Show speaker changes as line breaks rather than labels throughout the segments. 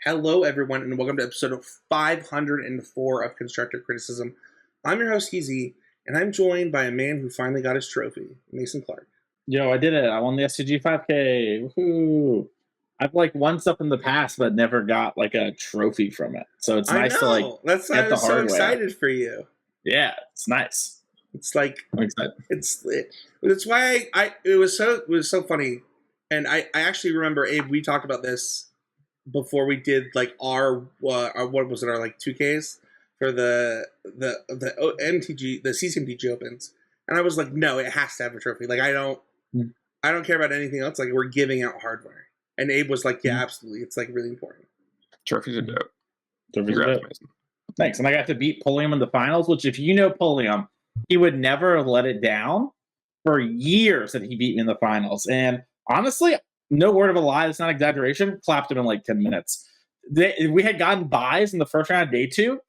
Hello, everyone, and welcome to episode 504 of Constructive Criticism. I'm your host, Easy, and I'm joined by a man who finally got his trophy, Mason Clark.
Yo, I did it. I won the SCG 5K. Woohoo. I've won stuff in the past, but never got a trophy from it. So it's nice to
That's why I
get the
was so
hardware.
excited for you.
Yeah, it's nice.
It's like
I'm excited.
It's why it was so funny, and I actually remember, Abe, we talked about this before we did our what was it, our 2Ks for the MTG, the CCMTG opens, and I was like, no, it has to have a trophy. I don't care about anything else. We're giving out hardware, and Abe was like, yeah, absolutely, it's really important.
Trophies are dope.
Amazing. Thanks. And I got to beat Pulliam in the finals, which, if you know Pulliam, he would never let it down for years that he beat me in the finals. And honestly, no word of a lie, it's not exaggeration, clapped him in 10 minutes. We had gotten buys in the first round of day 2.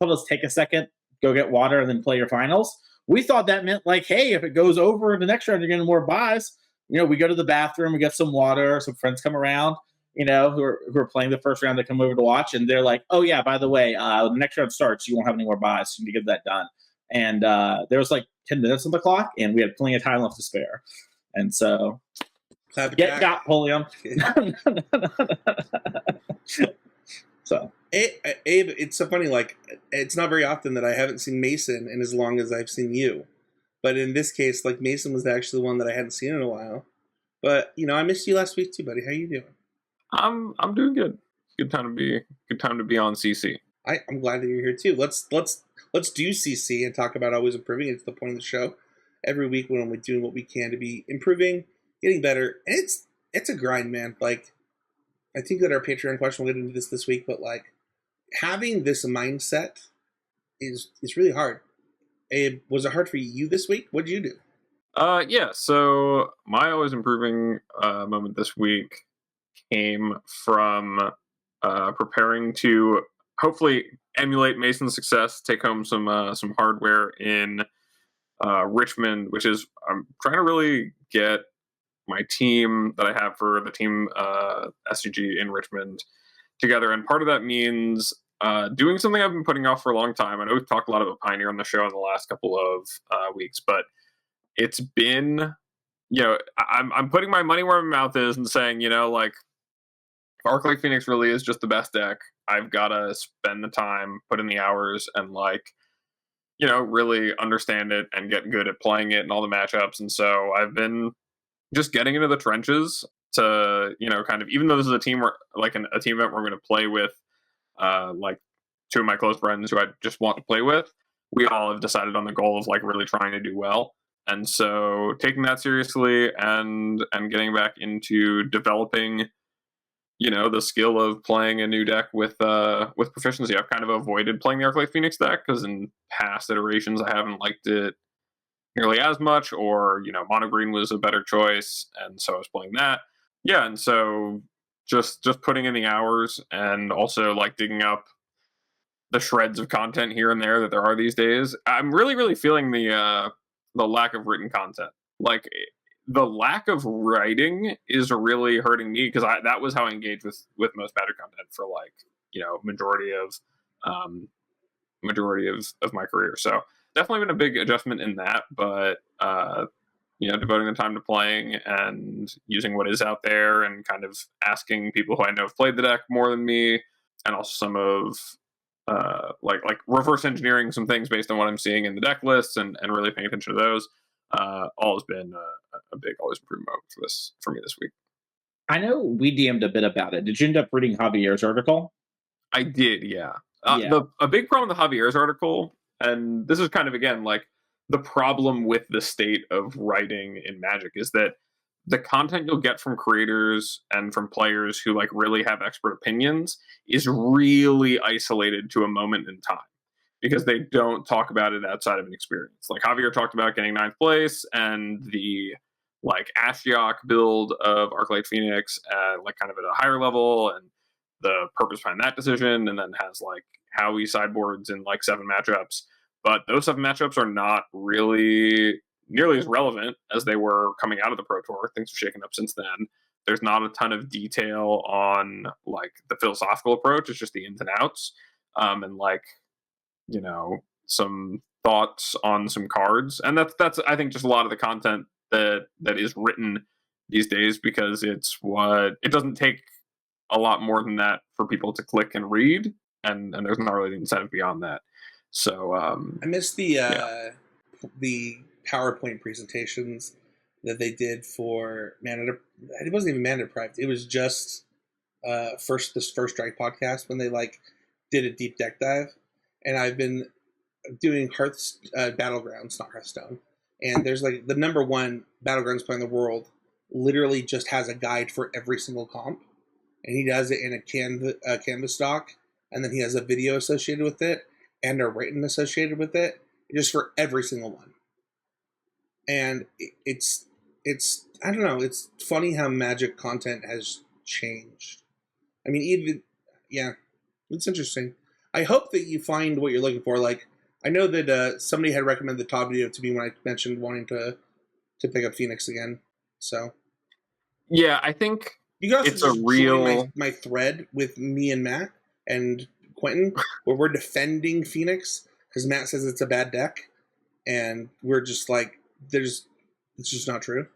Told us, take a second, go get water, and then play your finals. We thought that meant hey, if it goes over in the next round, you're getting more buys. We go to the bathroom, we get some water, some friends come around, who are playing the first round, they come over to watch, and they're like, oh yeah, by the way, the next round starts, you won't have any more buys, so you need to get that done. And there was 10 minutes on the clock, and we had plenty of time left to spare. And so, got Pulliam. So,
Abe, it's so funny, it's not very often that I haven't seen Mason in as long as I've seen you. But in this case, Mason was actually the one that I hadn't seen in a while. But, I missed you last week too, buddy. How you doing?
I'm doing good. Good time to be on CC.
I'm glad that you're here too. Let's do CC and talk about always improving. It's the point of the show. Every week when we're doing what we can to be improving, getting better. And it's a grind, man. I think that our Patreon question, we'll get into this week, but having this mindset is really hard. Abe, was it hard for you this week? What did you do?
Yeah, so my always improving moment this week came from preparing to hopefully emulate Mason's success, take home some hardware in Richmond, which is I'm trying to really get my team that I have for the team SCG in Richmond together. And part of that means doing something I've been putting off for a long time. I know we've talked a lot about Pioneer on the show in the last couple of weeks, but it's been, I'm putting my money where my mouth is and saying, Arclight Phoenix really is just the best deck. I've got to spend the time, put in the hours, and really understand it and get good at playing it and all the matchups. And so I've been just getting into the trenches to, kind of, even though this is a team where a team event we're going to play with, two of my close friends who I just want to play with, we all have decided on the goal of really trying to do well. And so taking that seriously and getting back into developing, the skill of playing a new deck with proficiency. I've kind of avoided playing the Arclight Phoenix deck because in past iterations I haven't liked it nearly as much, or mono green was a better choice, and so I was playing that. Yeah, and so just putting in the hours, and also digging up the shreds of content here and there that there are these days. I'm really, really feeling the lack of written content. The lack of writing is really hurting me, because that was how I engaged with most Magic content for majority of my career. So definitely been a big adjustment in that, but devoting the time to playing and using what is out there and kind of asking people who I know have played the deck more than me, and also some of reverse engineering some things based on what I'm seeing in the deck lists and really paying attention to those. All has been a big always improvement for me this week.
I know we DM'd a bit about it. Did you end up reading Javier's article?
I did, yeah. A big problem with Javier's article, and this is kind of, again, the problem with the state of writing in Magic, is that the content you'll get from creators and from players who really have expert opinions is really isolated to a moment in time, because they don't talk about it outside of an experience. Javier talked about getting 9th place and the Ashiok build of Arclight Phoenix kind of at a higher level, and the purpose behind that decision, and then has how he sideboards in 7 matchups. But those 7 matchups are not really nearly as relevant as they were coming out of the Pro Tour. Things have shaken up since then. there's not a ton of detail on like the philosophical approach. It's just the ins and outs, and like, you know, some thoughts on some cards, and that's I think just a lot of the content that is written these days, because it doesn't take a lot more than that for people to click and read, and there's not really the incentive beyond that. So
I missed the PowerPoint presentations that they did for it wasn't even Mana Deprived. It was just First Strike podcast when they like did a deep deck dive, and I've been doing Battlegrounds, not Hearthstone, and there's like the number one Battlegrounds player in the world literally just has a guide for every single comp, and he does it in a canvas doc, and then he has a video associated with it and a written associated with it, just for every single one. And it's I don't know, it's funny how Magic content has changed. I mean, it's interesting. I hope that you find what you're looking for. Like, I know that somebody had recommended the Todd video to me when I mentioned wanting to pick up Phoenix again. So
yeah, I think
you can also
it's a
just
real
join my thread with me and Matt and Quentin, where we're defending Phoenix because Matt says it's a bad deck, and we're just like, it's just not true.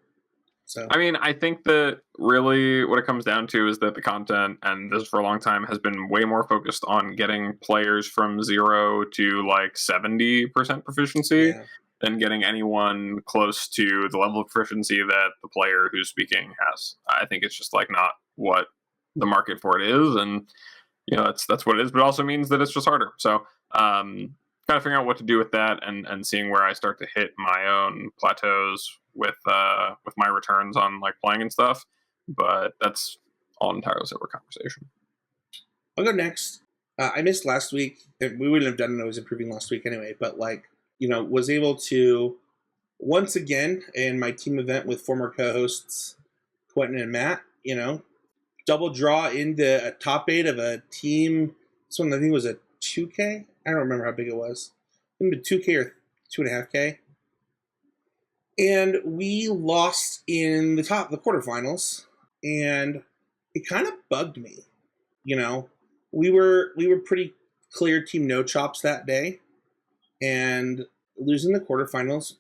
So
I mean, I think that really what it comes down to is that the content, and this for a long time, has been way more focused on getting players from 0 to like 70% proficiency than getting anyone close to the level of proficiency that the player who's speaking has. I think it's just like not what the market for it is, and you know, that's what it is. But it also means that it's just harder. So kind of figuring out what to do with that, and seeing where I start to hit my own plateaus with my returns on like playing and stuff. But that's all entirely separate conversation.
I'll go next. I missed last week. We wouldn't have done it. I was improving last week anyway. But like, you know, was able to once again in my team event with former co-hosts Quentin and Matt, you know, double draw into a top 8 of a team. This one I think was a 2K. I don't remember how big it was. Maybe 2K or 2.5K. And we lost in the quarterfinals, and it kind of bugged me. You know, we were pretty clear team no chops that day, and losing the quarterfinals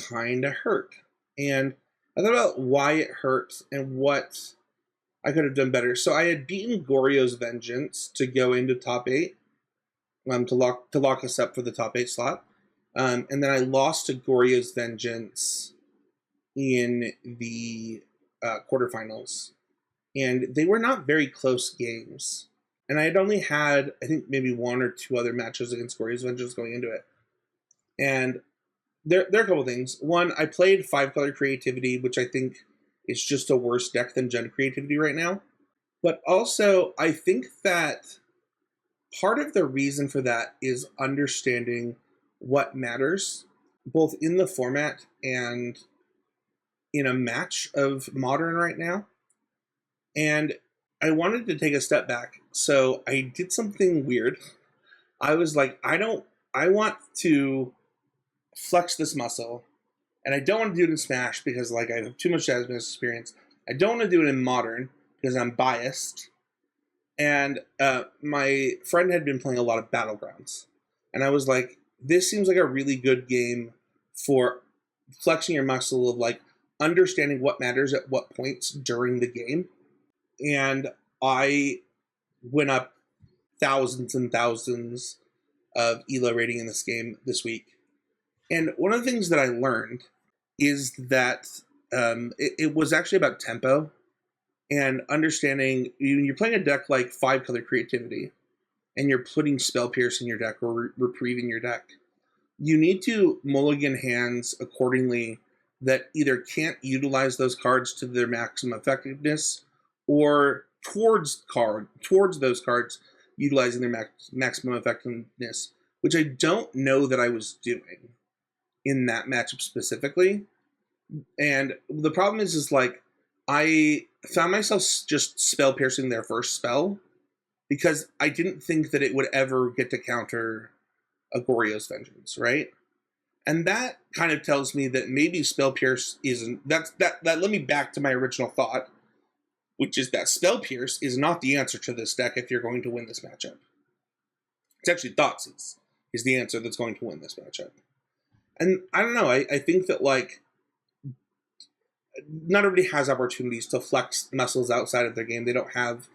kind of hurt. And I thought about why it hurt and what I could have done better. So I had beaten Goryo's Vengeance to go into top 8, to lock us up for the top 8 slot. And then I lost to Goryo's Vengeance in the quarterfinals. And they were not very close games. And I had only had, I think, maybe 1 or 2 other matches against Goryo's Vengeance going into it. And there are a couple things. One, I played 5-color Creativity, which I think is just a worse deck than Gen Creativity right now. But also, I think that part of the reason for that is understanding what matters, both in the format and in a match of Modern right now. And I wanted to take a step back. So I did something weird. I was like, I want to flex this muscle, and I don't want to do it in Smash because like I have too much Jasmine experience. I don't want to do it in Modern because I'm biased. And my friend had been playing a lot of Battlegrounds, and I was like, this seems like a really good game for flexing your muscle of like understanding what matters at what points during the game. And I went up thousands and thousands of ELO rating in this game this week. And one of the things that I learned is that it was actually about tempo and understanding. You're playing a deck like 5-color Creativity, and you're putting Spell Pierce in your deck or Reprieve in your deck. You need to mulligan hands accordingly that either can't utilize those cards to their maximum effectiveness, or towards those cards utilizing their maximum effectiveness, which I don't know that I was doing in that matchup specifically. And the problem is like I found myself just spell piercing their first spell because I didn't think that it would ever get to counter a Goryo's Vengeance, right? And that kind of tells me that maybe Spell Pierce isn't. That led me back to my original thought, which is that Spell Pierce is not the answer to this deck if you're going to win this matchup. It's actually Thoughtseize is the answer that's going to win this matchup. And I don't know, I think that, like, not everybody has opportunities to flex muscles outside of their game. They don't have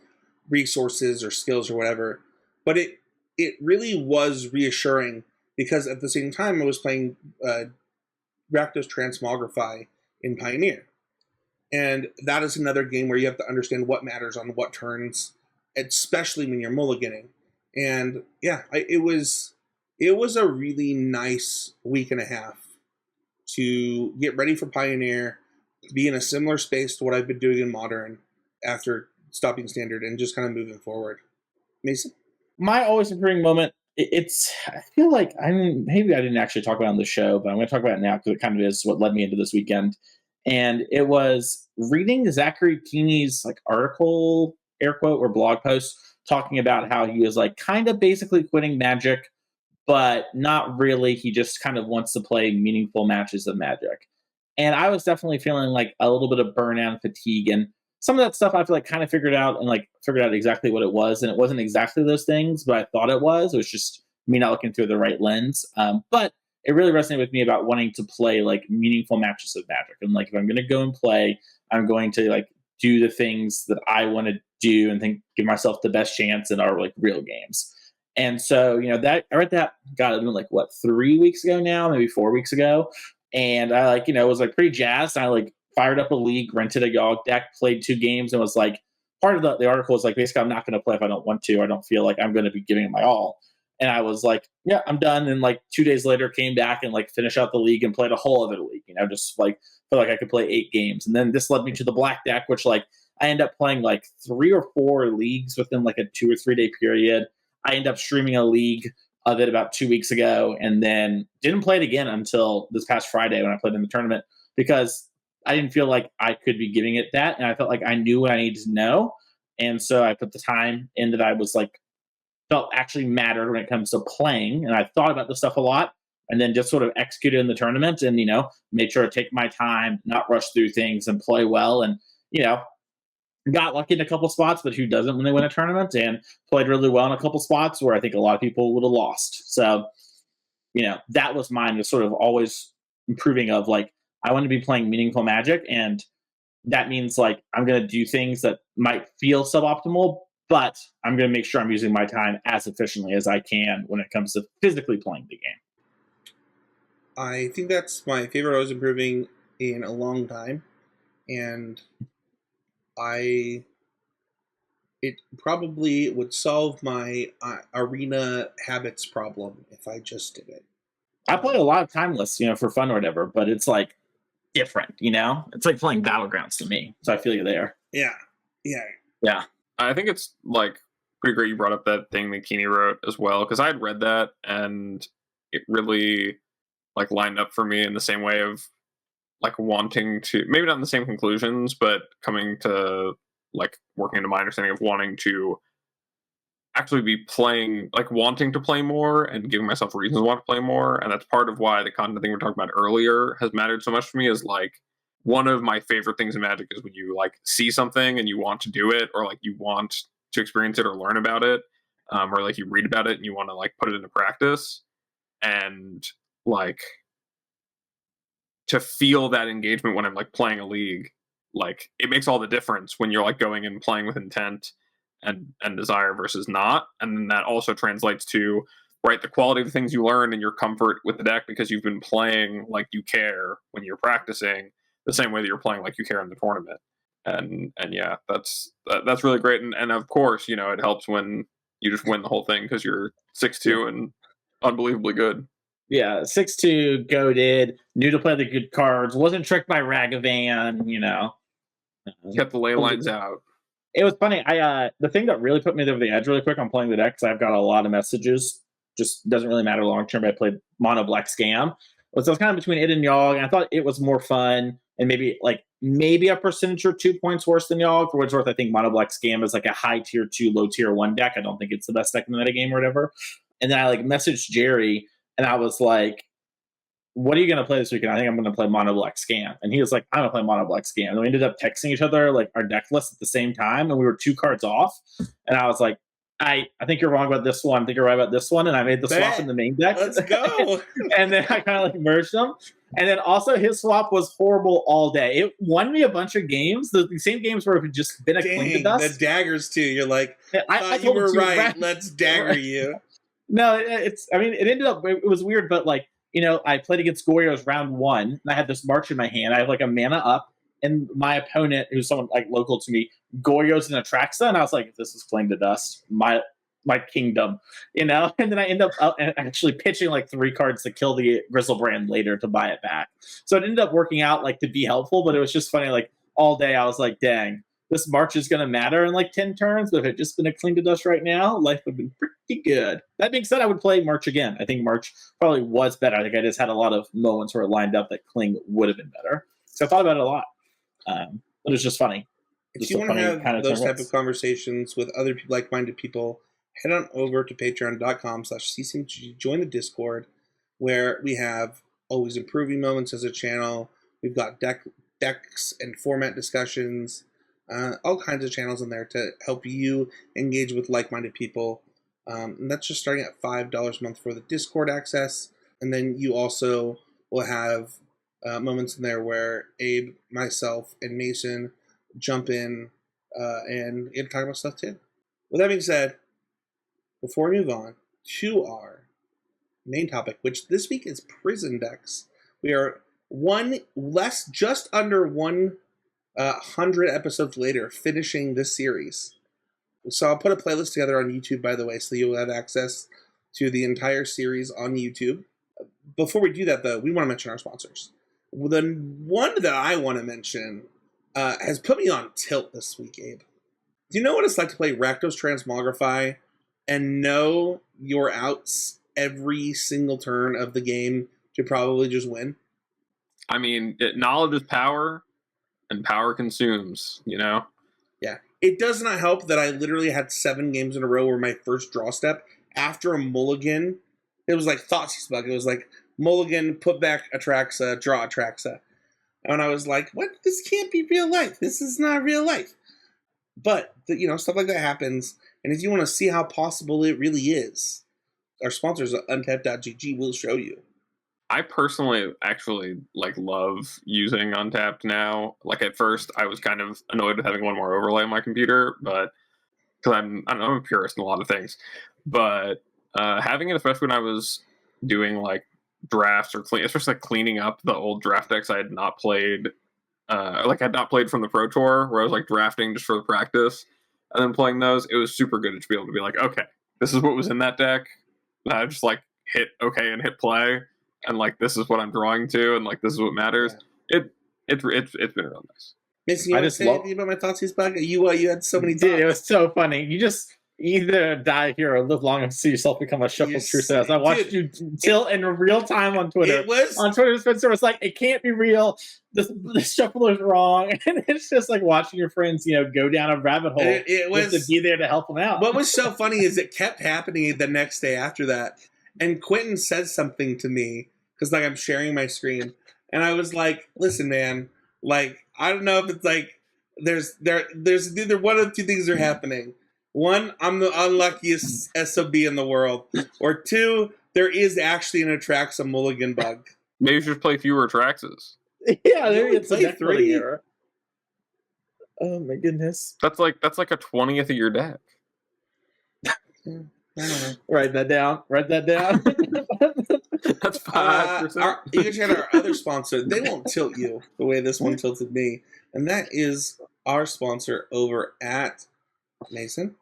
resources or skills or whatever. But it really was reassuring because at the same time I was playing Rakdos Transmogrify in Pioneer. And that is another game where you have to understand what matters on what turns, especially when you're mulliganing. And yeah, it was a really nice week and a half to get ready for Pioneer, to be in a similar space to what I've been doing in Modern after stopping Standard and just kind of moving forward. Mason?
My always improving moment, I feel like, maybe I didn't actually talk about it on the show, but I'm going to talk about it now because it kind of is what led me into this weekend. And it was reading Zachary Keeney's like article, air quote, or blog post talking about how he was like kind of basically quitting Magic, but not really. He just kind of wants to play meaningful matches of Magic. And I was definitely feeling like a little bit of burnout and fatigue. And some of that stuff I feel like kind of figured out exactly what it was. And it wasn't exactly those things, but I thought it was. It was just me not looking through the right lens. But it really resonated with me about wanting to play like meaningful matches of Magic. And like, if I'm going to go and play, I'm going to like do the things that I want to do and give myself the best chance in our like real games. And so, that I read that, God, it's been like 3 weeks ago now, maybe 4 weeks ago. And I like, was like pretty jazzed. I like fired up a league, rented a Yogg deck, played 2 games, and was like, part of the article was like, basically, I'm not going to play if I don't want to. I don't feel like I'm going to be giving it my all. And I was like, yeah, I'm done. And like 2 days later, came back and like finished out the league and played a whole other league. Just like felt like I could play 8 games. And then this led me to the black deck, which like I end up playing like 3 or 4 leagues within like a 2 or 3 day period. I end up streaming a league of it about 2 weeks ago, and then didn't play it again until this past Friday when I played in the tournament because I didn't feel like I could be giving it that, and I felt like I knew what I needed to know, and so I put the time in that I was like felt actually mattered when it comes to playing, and I thought about this stuff a lot, and then just sort of executed in the tournament, and made sure to take my time, not rush through things, and play well, and got lucky in a couple spots, but who doesn't when they win a tournament? And played really well in a couple spots where I think a lot of people would have lost. So, that was mine, was sort of always improving of like, I want to be playing meaningful Magic. And that means like, I'm going to do things that might feel suboptimal, but I'm going to make sure I'm using my time as efficiently as I can when it comes to physically playing the game.
I think that's my favorite always improving in a long time. And it probably would solve my arena habits problem if I just did it.
I play a lot of Timeless, for fun or whatever, but it's like different, It's like playing Battlegrounds to me. So I feel you there.
Yeah.
I think it's like pretty great you brought up that thing that Keeney wrote as well, because I had read that and it really like lined up for me in the same way of like wanting to, maybe not in the same conclusions, but coming to like working into my understanding of wanting to actually be playing, like wanting to play more and giving myself reasons to want to play more. And that's part of why the content thing we were talking about earlier has mattered so much for me, is like one of my favorite things in Magic is when you like see something and you want to do it, or like you want to experience it or learn about it, or like you read about it and you want to like put it into practice. And like to feel that engagement when I'm like playing a league, like it makes all the difference when you're like going and playing with intent and desire versus not. And then that also translates to the quality of the things you learn and your comfort with the deck because you've been playing like you care when you're practicing, the same way that you're playing like you care in the tournament. And yeah, that's really great. And of course, it helps when you just win the whole thing because you're 6'2" and unbelievably good.
Yeah, 6'2", goated, knew to play the good cards, wasn't tricked by Ragavan,
Kept the ley lines out.
It was funny. The thing that really put me over the edge really quick on playing the deck, because I've got a lot of messages, just doesn't really matter long term, but I played Mono Black Scam. So I was kind of between it and Yogg, and I thought it was more fun, and maybe a percentage or 2 points worse than Yogg. For what's worth, I think Mono Black Scam is like a high tier 2, low tier 1 deck. I don't think it's the best deck in the metagame or whatever. And then I like messaged Jerry, and I was like, what are you going to play this weekend? I think I'm going to play Mono Black Scam. And he was like, I'm going to play Mono Black Scam. And we ended up texting each other like our deck list at the same time. And we were 2 cards off. And I was like, I think you're wrong about this one. I think you're right about this one. And I made the swap in the main deck.
Let's go.
And then I kind of like merged them. And then also his swap was horrible all day. It won me a bunch of games. The same games where it had just been a clean to dust.
The daggers too. You're like,
I
you were right.
Right.
Let's dagger you.
No, it ended up, it was weird, but like, I played against Goryo's round 1, and I had this March in my hand. I have like a mana up, and my opponent, who's someone like local to me, Goryo's in Atraxa, and I was like, this is flamed to dust. My kingdom, And then I end up actually pitching like 3 cards to kill the Grizzlebrand later to buy it back. So it ended up working out like to be helpful, but it was just funny. Like all day I was like, dang, this March is going to matter in like 10 turns, but if it had just been a clean to dust right now, life would have been pretty good. That being said, I would play March again. I think March probably was better. I think I just had a lot of moments where it lined up that Kling would have been better. So I thought about it a lot. But it was just funny.
If you want to have those type of conversations with other like-minded people, head on over to patreon.com/ccmg. Join the Discord, where we have always improving moments as a channel. We've got decks and format discussions, all kinds of channels in there to help you engage with like-minded people. And that's just starting at $5 a month for the Discord access. And then you also will have moments in there where Abe, myself, and Mason jump in and talk about stuff too. With that being said, before we move on to our main topic, which this week is prison decks, we are just under 100 episodes later, finishing this series. So I'll put a playlist together on YouTube, by the way, so you'll have access to the entire series on YouTube. Before we do that, though, we want to mention our sponsors. The one that I want to mention has put me on tilt this week, Abe. Do you know what it's like to play Rakdos Transmogrify and know your outs every single turn of the game to probably just win?
I mean, knowledge is power, and power consumes, Yeah.
It does not help that I literally had 7 games in a row where my first draw step, after a mulligan, it was like Thoughtseize Bug. It was like mulligan, put back Atraxa, draw Atraxa. And I was like, what? This can't be real life. This is not real life. But, stuff like that happens. And if you want to see how possible it really is, our sponsors at Untapped.gg will show you.
I personally actually love using Untapped now. Like at first, I was kind of annoyed with having one more overlay on my computer, but because I'm a purist in a lot of things. But having it, especially when I was doing like drafts or especially cleaning up the old draft decks I had not played, I'd not played from the Pro Tour, where I was like drafting just for the practice, and then playing those, it was super good to be able to be like, okay, this is what was in that deck. And I just hit okay and hit play. And this is what I'm drawing to, and this is what matters. Yeah. It's been real nice.
Mason, you want to say anything about my Thoughtseize Bug? You had so many thoughts.
It was so funny. You just either die here or live long enough to see yourself become a Shuffle True Sales. I watched you tilt in real time on Twitter.
It was
on Twitter. Spencer was like, "It can't be real. This shuffler's wrong," and it's just like watching your friends, go down a rabbit hole.
It was
just to be there to help them out.
What was so funny is it kept happening the next day after that, and Quentin says something to me. Because I'm sharing my screen, and I was like, "Listen, man, I don't know if it's there's either one of 2 things are happening. One, I'm the unluckiest SOB in the world, or 2, there is actually an Atraxa mulligan bug.
Maybe you should play fewer Atraxas.
Yeah, there it's
play 3.
Oh my goodness,
that's like a 20th of your deck.
Yeah, I don't know.
Write that down.
That's 5%.
You can check out our other sponsor. They won't tilt you the way this one tilted me. And that is our sponsor over at Mason.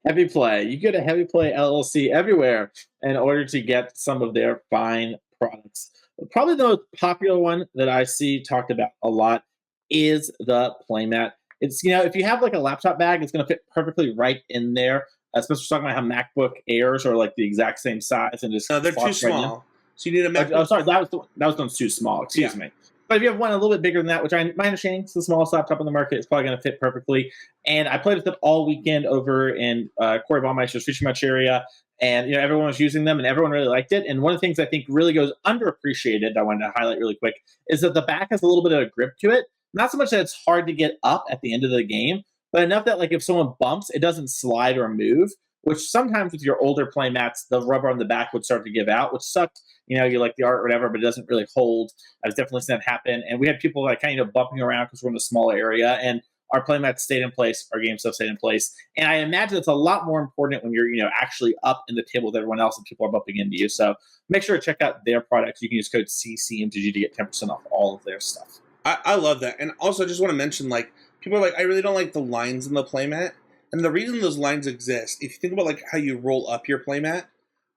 Heavy Play. You go to Heavy Play LLC everywhere in order to get some of their fine products. Probably the most popular one that I see talked about a lot is the playmat. It's, if you have a laptop bag, it's going to fit perfectly right in there. Especially talking about how MacBook Airs are the exact same size and just
they're too small.
Right,
so you need a MacBook.
Oh, sorry, that was one too small. Excuse me. But if you have one a little bit bigger than that, which my understanding is the smallest laptop on the market, it's probably going to fit perfectly. And I played with it all weekend over in Corey Baumeister's Fishing Match area, and everyone was using them, and everyone really liked it. And one of the things I think really goes underappreciated, I wanted to highlight really quick, is that the back has a little bit of a grip to it. Not so much that it's hard to get up at the end of the game, but enough that like if someone bumps, it doesn't slide or move. Which sometimes with your older play mats, the rubber on the back would start to give out, which sucked. You like the art or whatever, but it doesn't really hold. I've definitely seen that happen. And we had people like kind of bumping around because we're in a small area, and our playmats stayed in place, our game stuff stayed in place. And I imagine it's a lot more important when you're, actually up in the table with everyone else and people are bumping into you. So make sure to check out their products. You can use code CCMTG to get 10% off all of their stuff.
I love that. And also, I just want to mention, like, people are like, I really don't like the lines in the playmat. And the reason those lines exist, if you think about like how you roll up your playmat,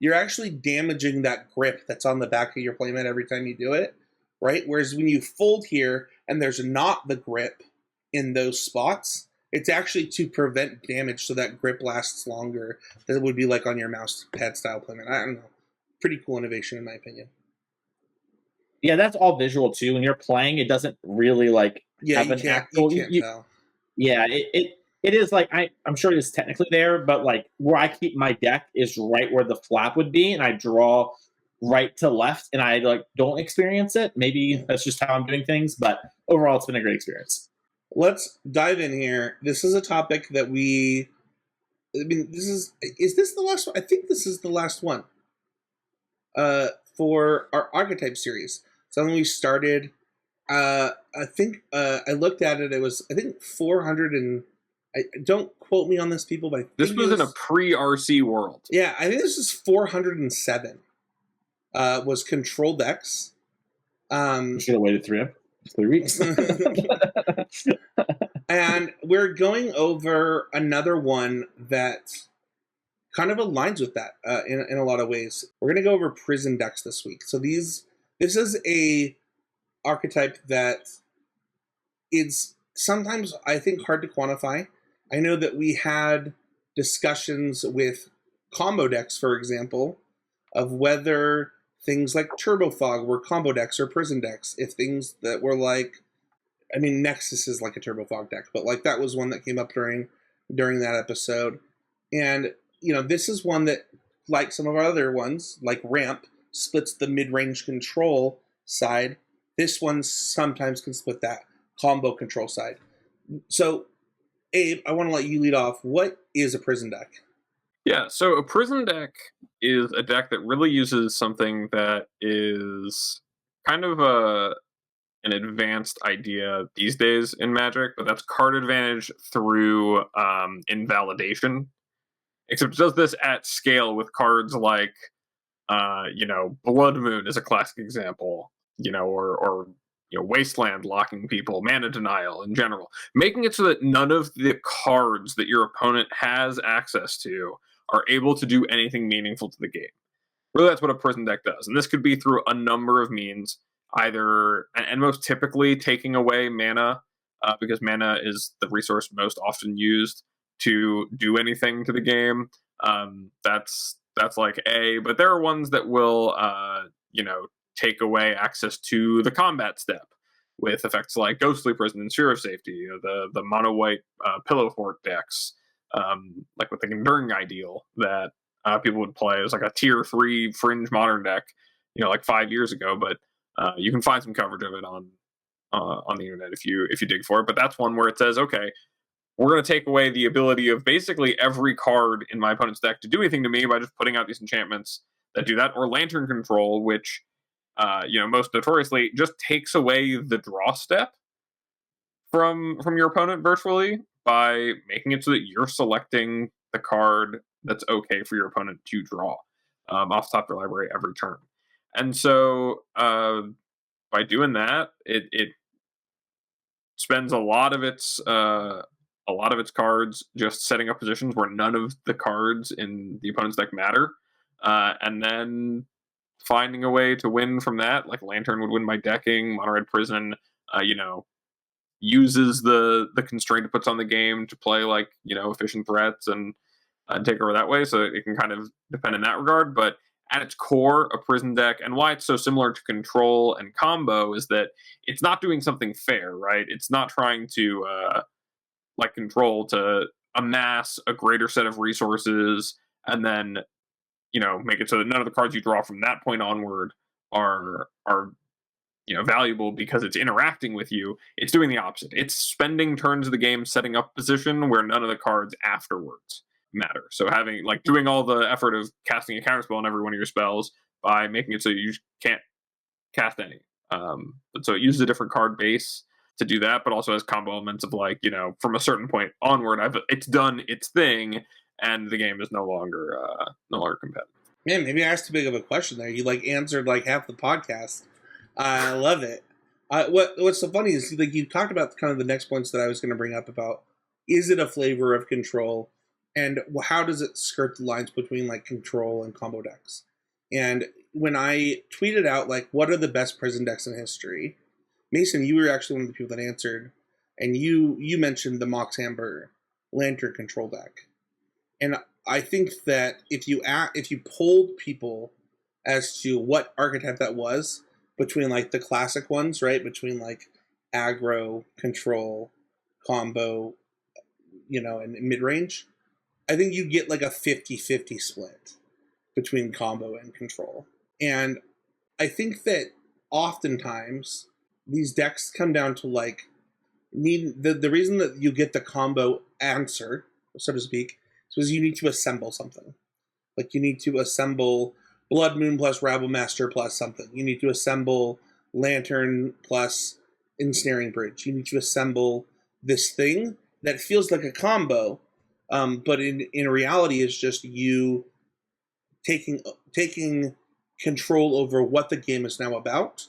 you're actually damaging that grip that's on the back of your playmat every time you do it, right? Whereas when you fold here and there's not the grip in those spots, it's actually to prevent damage so that grip lasts longer than it would be like on your mouse pad style playmat. I don't know. Pretty cool innovation in my opinion.
Yeah, that's all visual too. When you're playing, it doesn't really like have an actual.
You can't tell.
Yeah, it is like I'm sure it is technically there, but like where I keep my deck is right where the flap would be, and I draw right to left, and I like don't experience it. Maybe that's just how I'm doing things, but overall, it's been a great experience.
Let's dive in here. This is a topic that is this the last one? I think this is the last one. For our archetype series. Something we started. I think I looked at it. It was 400 and. Don't quote me on this, people. But
this was in a pre-RC world.
Yeah, I think this is 407. Was Control Decks.
Should have waited 3 weeks.
And we're going over another one that kind of aligns with that in a lot of ways. We're going to go over Prison Decks this week. So this is a archetype that is sometimes, I think, hard to quantify. I know that we had discussions with combo decks, for example, of whether things like Turbo Fog were combo decks or prison decks. If things that were like, I mean, Nexus is like a Turbo Fog deck, but like that was one that came up during that episode. And, this is one that, like some of our other ones, like Ramp, splits the mid-range control side. This one sometimes can split that combo control side. So, Abe, I want to let you lead off. What is a prison deck?
Yeah, so a prison deck is a deck that really uses something that is kind of an advanced idea these days in Magic, but that's card advantage through invalidation. Except it does this at scale with cards like, Blood Moon is a classic example, or Wasteland locking people, mana denial in general, making it so that none of the cards that your opponent has access to are able to do anything meaningful to the game. Really, that's what a prison deck does. And this could be through a number of means, either, and most typically taking away mana, because mana is the resource most often used to do anything to the game. That's like A, but there are ones that will, take away access to the combat step with effects like Ghostly Prison and Sphere of Safety, the mono white Pillow Fort decks, like with the Enduring Ideal that people would play as like a tier 3 fringe modern deck, like 5 years ago. But you can find some coverage of it on the internet if you dig for it. But that's one where it says, okay, we're going to take away the ability of basically every card in my opponent's deck to do anything to me by just putting out these enchantments that do that, or Lantern Control, which most notoriously just takes away the draw step from your opponent virtually by making it so that you're selecting the card that's okay for your opponent to draw off the top of their library every turn. And so by doing that, it spends a lot of its cards just setting up positions where none of the cards in the opponent's deck matter, and then finding a way to win from that. Like Lantern would win by decking. Mono Red Prison, uses the constraint it puts on the game to play like efficient threats and take over that way. So it can kind of depend in that regard. But at its core, a prison deck, and why it's so similar to control and combo, is that it's not doing something fair, right? It's not trying to like control to amass a greater set of resources and then make it so that none of the cards you draw from that point onward are valuable because it's interacting with you. It's doing the opposite. It's spending turns of the game setting up position where none of the cards afterwards matter. So doing all the effort of casting a counterspell on every one of your spells by making it so you can't cast any. But so it uses a different card base to do that, but also has combo elements of from a certain point onward, it's done its thing, and the game is no longer competitive.
Man, maybe I asked too big of a question there. You answered half the podcast. I love it. What's so funny is you talked about kind of the next points that I was going to bring up about, is it a flavor of Control, and how does it skirt the lines between Control and combo decks? And when I tweeted out what are the best prison decks in history, Mason, you were actually one of the people that answered, and you mentioned the Mox Amber Lantern Control deck. And I think that if you polled people as to what archetype that was between the classic ones, right, between aggro, control, combo, and mid-range, I think you get a 50-50 split between combo and control. And I think that oftentimes these decks come down to the reason that you get the combo answer, so to speak, is because you need to assemble something. You need to assemble Blood Moon plus Rabblemaster plus something. You need to assemble Lantern plus Ensnaring Bridge. You need to assemble this thing that feels like a combo, but in reality is just you taking control over what the game is now about.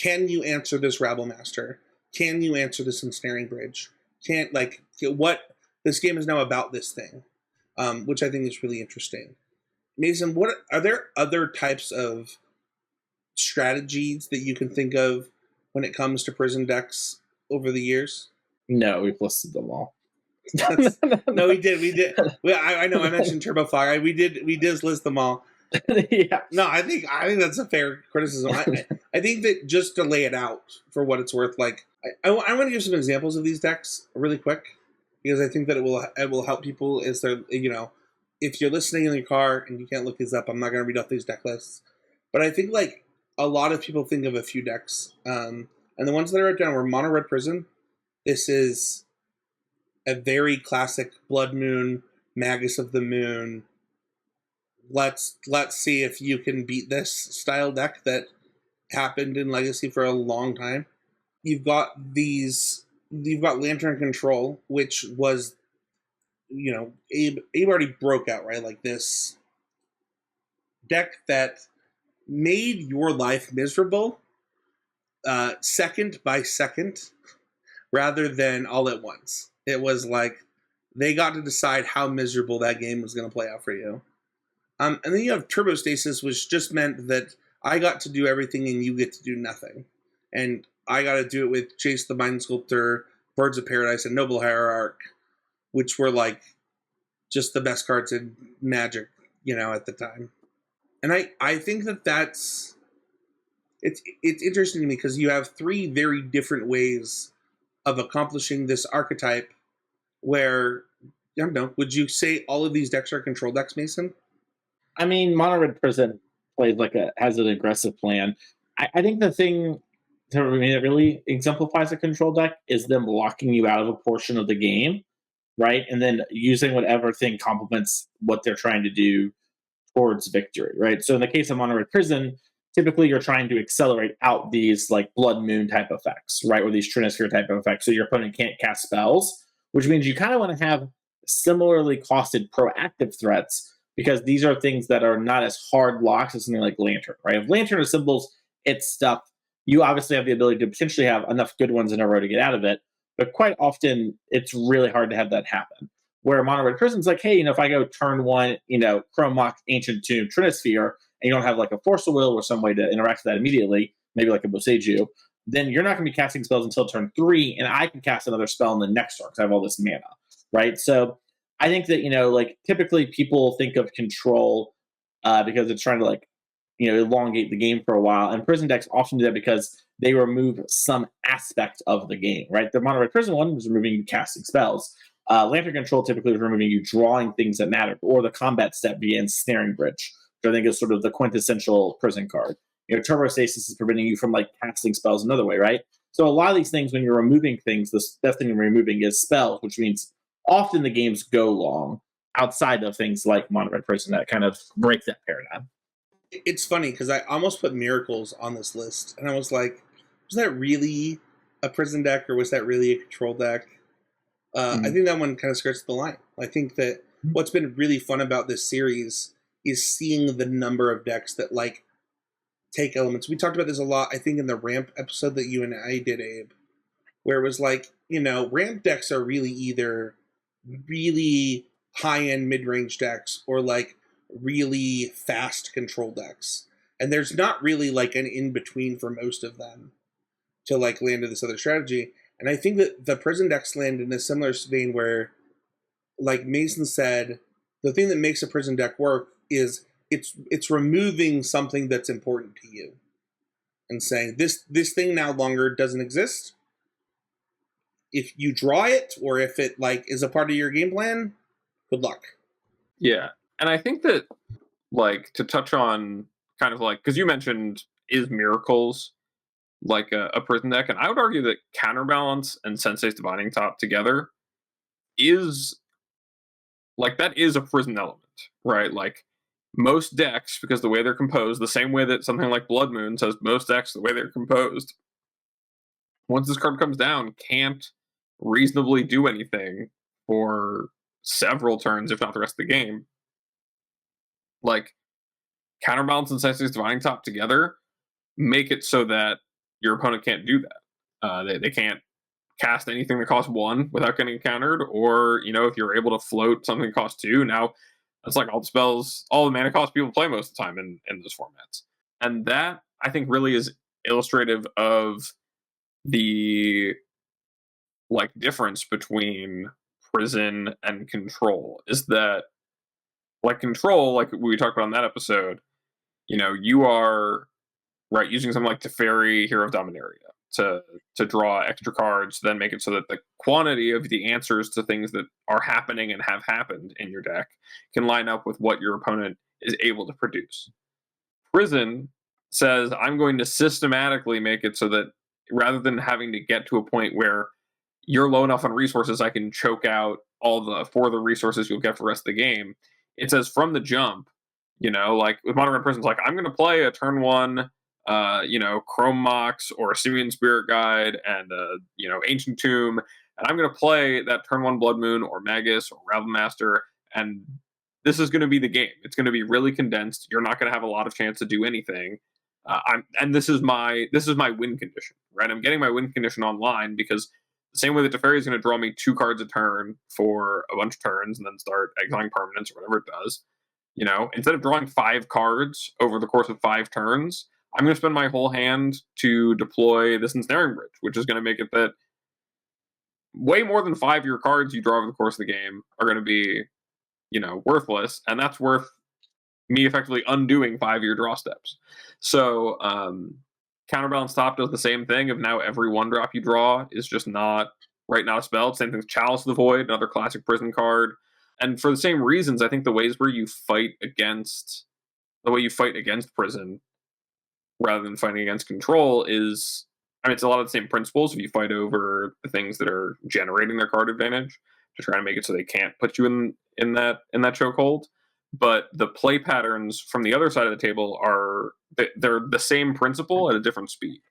Can you answer this Rabblemaster? Can you answer this Ensnaring Bridge? What this game is now about this thing, which I think is really interesting. Mason, what are there other types of strategies that you can think of when it comes to prison decks over the years?
No, we've listed them all.
No, we did. I know. I mentioned Turbo Fog. We did list them all.
Yeah.
No, I think that's a fair criticism. I think that just to lay it out for what it's worth, I want to give some examples of these decks really quick, because I think that it will help people as they're if you're listening in your car and you can't look these up, I'm not going to read off these deck lists, but I think a lot of people think of a few decks, and the ones that I wrote down were Mono Red Prison. This is a very classic Blood Moon, Magus of the Moon. Let's see if you can beat this style deck that happened in Legacy for a long time. You've got Lantern Control, which was, Abe already broke out, right? This deck that made your life miserable second by second rather than all at once. It was they got to decide how miserable that game was going to play out for you. And then you have Turbo Stasis, which just meant that I got to do everything and you get to do nothing. And I got to do it with Chase the Mind Sculptor, Birds of Paradise, and Noble Hierarch, which were just the best cards in Magic, at the time. And I think that's it's interesting to me because you have three very different ways of accomplishing this archetype. Where I don't know, would you say all of these decks are control decks, Mason?
I mean, Mono Red Prison has an aggressive plan. I think the thing that really exemplifies a control deck is them locking you out of a portion of the game, right? And then using whatever thing complements what they're trying to do towards victory, right? So in the case of Mono Red Prison, typically you're trying to accelerate out these Blood Moon type effects, right? Or these Trinisphere type of effects, so your opponent can't cast spells, which means you kind of want to have similarly costed proactive threats, because these are things that are not as hard locks as something like Lantern, right? If Lantern assembles its stuff, you obviously have the ability to potentially have enough good ones in a row to get out of it, but quite often it's really hard to have that happen. Where Mono Red Prison's hey, if I go turn one, Chrome Mox, Ancient Tomb, Trinisphere, and you don't have a Force of Will or some way to interact with that immediately, maybe a Boseiju, then you're not going to be casting spells until turn 3, and I can cast another spell in the next turn because I have all this mana, right? So I think that, typically people think of control because it's trying to, elongate the game for a while. And prison decks often do that because they remove some aspect of the game, right? The Mono Red Prison one was removing you casting spells. Lantern Control typically is removing you drawing things that matter, or the combat step via Ensnaring Bridge, which I think is sort of the quintessential prison card. Turbostasis is preventing you from like casting spells another way, right? So a lot of these things, when you're removing things, the best thing you're removing is spells, which means often the games go long outside of things like Mono Red Prison that kind of break that paradigm.
It's funny because I almost put Miracles on this list, and I was like, was that really a prison deck, or was that really a control deck? I think that one kind of skirts the line. I think that what's been really fun about this series is seeing the number of decks that like take elements. We talked about this a lot, I think, in the ramp episode that you and I did, Abe, where it was like, ramp decks are really either really high-end mid-range decks or like really fast control decks. And there's not really like an in-between for most of them to like land to this other strategy. And I think that the prison decks land in a similar vein where, like Mason said, the thing that makes a prison deck work is it's removing something that's important to you and saying this thing now longer doesn't exist. If you draw it, or if it like is a part of your game plan, good luck.
Yeah, and I think that like to touch on kind of like, because you mentioned is Miracles like a prison deck, and I would argue that Counterbalance and Sensei's Divining Top together is like that is a prison element, right? Like most decks, because the way they're composed, the same way that something like Blood Moon says most decks, the way they're composed, once this card comes down, can't reasonably do anything for several turns, if not the rest of the game. Like Counterbalance and Sensei's Divining Top together make it so that your opponent can't do that. They can't cast anything that costs 1 without getting countered, or if you're able to float something that costs 2, now that's like all the spells, all the mana cost people play most of the time in those formats. And that, I think, really is illustrative of the like difference between prison and control, is that like control, like we talked about in that episode, you are right using something like Teferi, Hero of Dominaria, to draw extra cards, then make it so that the quantity of the answers to things that are happening and have happened in your deck can line up with what your opponent is able to produce. Prison says, I'm going to systematically make it so that rather than having to get to a point where you're low enough on resources, I can choke out all the resources you'll get for the rest of the game. It says from the jump, like with Mono Red Prison, like I'm going to play a turn 1 Chrome Mox or a Simian Spirit Guide and Ancient Tomb, and I'm going to play that turn 1 Blood Moon or Magus or Ravel Master, and this is going to be the game. It's going to be really condensed. You're not going to have a lot of chance to do anything. This is my win condition, right? I'm getting my win condition online because the same way that Teferi is going to draw me 2 cards a turn for a bunch of turns and then start exiling permanents or whatever it does. Instead of drawing 5 cards over the course of 5 turns, I'm going to spend my whole hand to deploy this Ensnaring Bridge, which is going to make it that way more than 5 of your cards you draw over the course of the game are going to be, worthless, and that's worth me effectively undoing 5 of your draw steps. So, Counterbalance Top does the same thing. Of now every 1-drop you draw is just not a spell. Same thing with Chalice of the Void, another classic prison card. And for the same reasons, I think the ways where you fight against prison rather than fighting against control is, it's a lot of the same principles. If you fight over the things that are generating their card advantage to try to make it so they can't put you in that chokehold. But the play patterns from the other side of the table they're the same principle at a different speed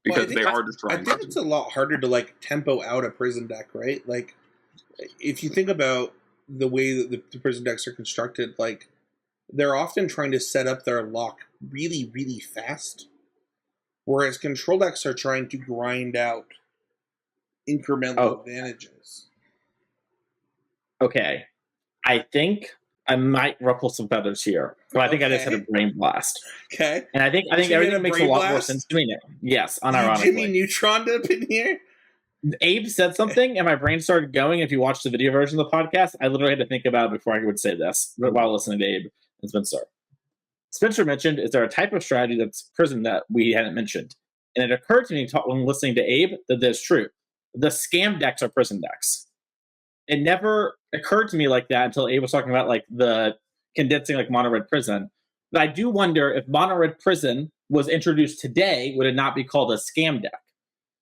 because they are destroying.
I think it's a lot harder to like tempo out a prison deck, right? Like if you think about the way that the prison decks are constructed, like they're often trying to set up their lock really, really fast, whereas control decks are trying to grind out incremental advantages.
Okay, I think I might ruffle some feathers here, but I think I just had a brain blast.
Okay,
and I think everything makes a lot more sense doing it. Yes, unironically.
Jimmy Neutron up in here.
Abe said something, and my brain started going. If you watch the video version of the podcast, I literally had to think about it before I would say this while listening to Abe and Spencer. Spencer mentioned, is there a type of strategy that's prison that we hadn't mentioned? And it occurred to me when listening to Abe that that's true. The scam decks are prison decks. It never occurred to me like that until Abe was talking about like the condensing like Mono Red Prison. But I do wonder if Mono Red Prison was introduced today, would it not be called a scam deck?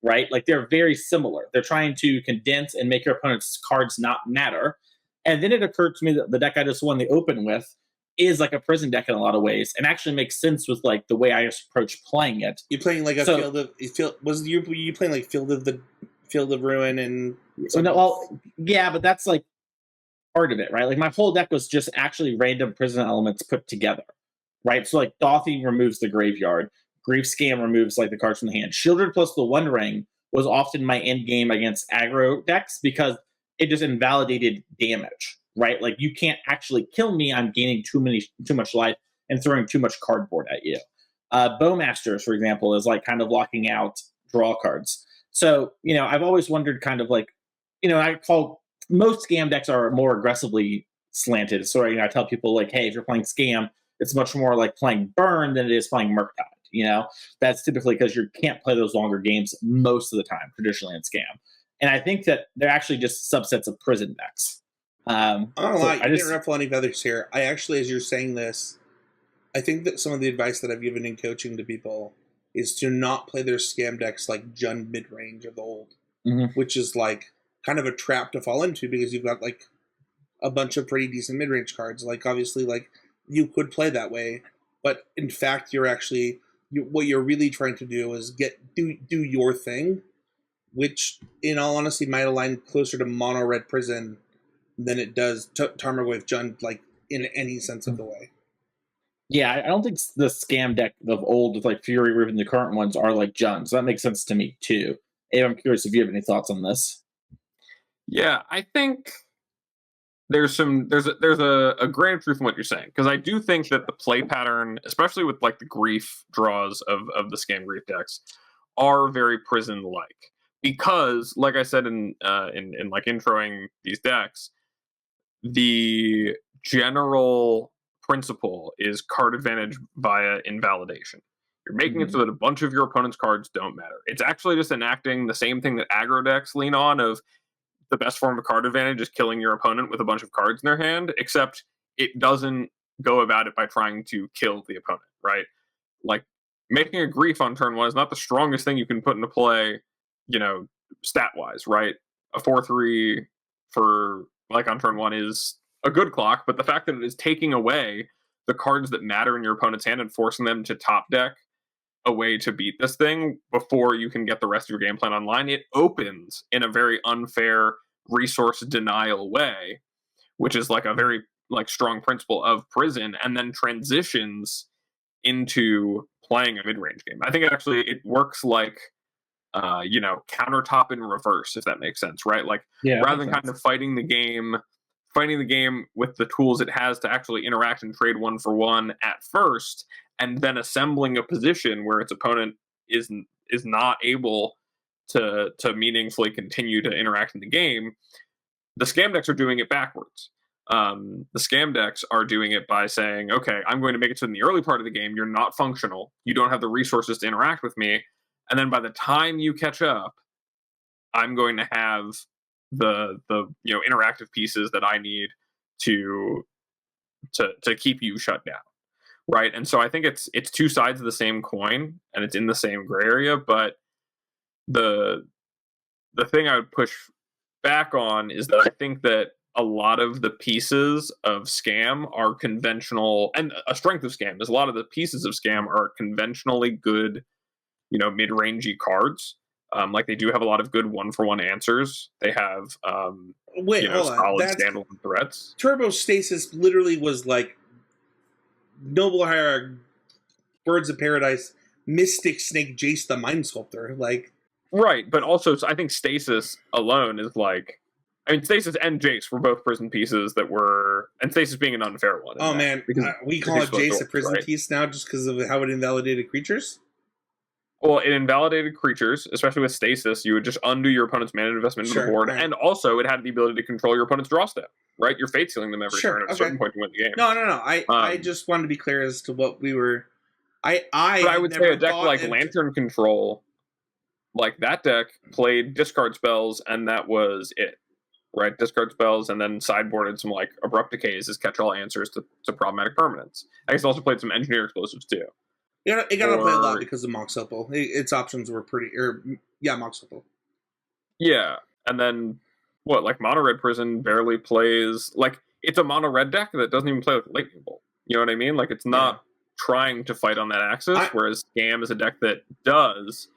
Right? Like they're very similar. They're trying to condense and make your opponent's cards not matter. And then it occurred to me that the deck I just won the Open with is like a prison deck in a lot of ways, and actually makes sense with like the way I approach playing it.
You're playing like a you playing like Field of Ruin and
yeah, but that's like part of it, right? Like my whole deck was just actually random prison elements put together, right? So like Dauthi removes the graveyard, Grief Scam removes like the cards from the hand. Shieldred plus the One Ring was often my end game against aggro decks because it just invalidated damage, right? Like you can't actually kill me. I'm gaining too much life and throwing too much cardboard at you. Bowmasters, for example, is like kind of locking out draw cards. So, I've always wondered kind of like, I call most scam decks are more aggressively slanted. So, I tell people like, hey, if you're playing scam, it's much more like playing burn than it is playing Murktide. That's typically because you can't play those longer games most of the time, traditionally in scam. And I think that they're actually just subsets of prison decks.
I don't lie. I didn't ruffle any feathers here. I actually, as you're saying this, I think that some of the advice that I've given in coaching to people is to not play their scam decks like Jund mid-range of old, which is like kind of a trap to fall into because you've got like a bunch of pretty decent mid-range cards. Like obviously, like you could play that way, but in fact, you're actually what you're really trying to do is do your thing, which in all honesty might align closer to Mono Red Prison than it does Tarmogoyf Jund, like in any sense of the way.
Yeah, I don't think the scam deck of old with like Fury Riven and the current ones are like Jund, so that makes sense to me too. Abe, I'm curious if you have any thoughts on this.
Yeah, I think there's a grain of truth in what you're saying, because I do think that the play pattern, especially with like the grief draws of the scam grief decks, are very prison like. Because, like I said in like introing these decks, the general principle is card advantage via invalidation. You're making it so that a bunch of your opponent's cards don't matter. It's actually just enacting the same thing that aggro decks lean on of the best form of card advantage is killing your opponent with a bunch of cards in their hand, except it doesn't go about it by trying to kill the opponent, right? Like, making a grief on turn 1 is not the strongest thing you can put into play, stat-wise, right? A 4/3 for, like, on turn 1 is a good clock, but the fact that it is taking away the cards that matter in your opponent's hand and forcing them to top deck a way to beat this thing before you can get the rest of your game plan online, it opens in a very unfair resource denial way, which is like a very like strong principle of prison, and then transitions into playing a mid-range game. I think it works like countertop in reverse, if that makes sense, right? Like rather than kind of fighting the game with the tools it has to actually interact and trade 1-for-1 at first, and then assembling a position where its opponent is not able to meaningfully continue to interact in the game, the scam decks are doing it backwards. The scam decks are doing it by saying, okay, I'm going to make it so in the early part of the game you're not functional, you don't have the resources to interact with me, and then by the time you catch up, I'm going to have the interactive pieces that I need to keep you shut down, right? And so I think it's two sides of the same coin, and it's in the same gray area. But the thing I would push back on is that I think that a lot of the pieces of scam are conventional, and a strength of scam is a lot of the pieces of scam are conventionally good, mid-rangey cards. Like they do have a lot of good 1-for-1 answers. They have solid standalone threats.
Turbo Stasis literally was like Noble Hierarch, Birds of Paradise, Mystic Snake, Jace the Mind Sculptor. Like,
right, but also I think Stasis alone is like, Stasis and Jace were both prison pieces that were, and Stasis being an unfair one.
Oh man, we call it Jace a prison piece now just because of how it invalidated creatures?
Well, it invalidated creatures, especially with Stasis. You would just undo your opponent's mana investment into the board, right. And also it had the ability to control your opponent's draw step, right? You're fate sealing them every turn at a certain point to win the game.
No. I just wanted to be clear as to what we were.
But I would say a deck like Lantern Control, like that deck played discard spells, and that was it, right? Discard spells, and then sideboarded some like Abrupt Decays as catch-all answers to problematic permanents. I guess also played some Engineer Explosives too.
It got to play a lot because of Mox Opal. Its options were Mox Opal.
Yeah, and then what? Like Mono Red Prison barely plays. Like it's a mono red deck that doesn't even play with Lightning Bolt. You know what I mean? Like it's not trying to fight on that axis, whereas Scam is a deck that does.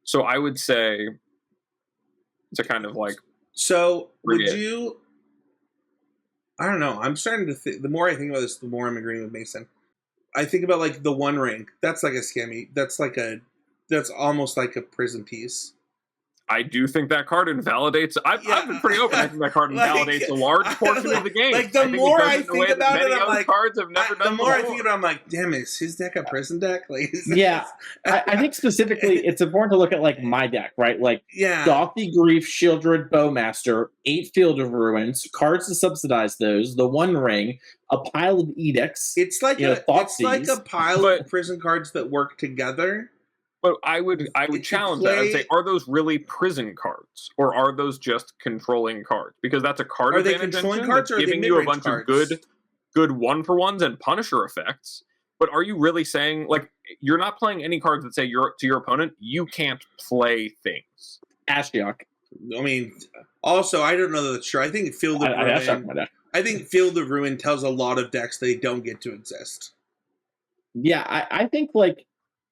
So I would say it's a kind of like.
So would you? I don't know. I'm starting to think. The more I think about this, the more I'm agreeing with Mason. I think about like the One Ring. That's like a scammy. That's almost like a prison piece.
I do think that card invalidates. I've been pretty open. I think that card invalidates a large portion of the game.
Like the more I think about it, I'm like,
cards have never done.
The more I think about it, I'm like, damn, is his deck a prison deck? Like,
I think specifically, it's important to look at like my deck, right? Like, Dauthi Grief, Shieldred, Bowmaster, 8 Field of Ruins, cards to subsidize those, the One Ring, a pile of edicts.
It's like a pile of prison cards that work together.
But I would challenge that and say, are those really prison cards, or are those just controlling cards? Because that's a card advantage engine that's giving you a bunch of good 1-for-1s and Punisher effects. But are you really saying, like, you're not playing any cards that say to your opponent, you can't play things?
Ashiok.
I mean, also, I don't know that that's true. I think Field of Ruin tells a lot of decks they don't get to exist.
Yeah, I think, like,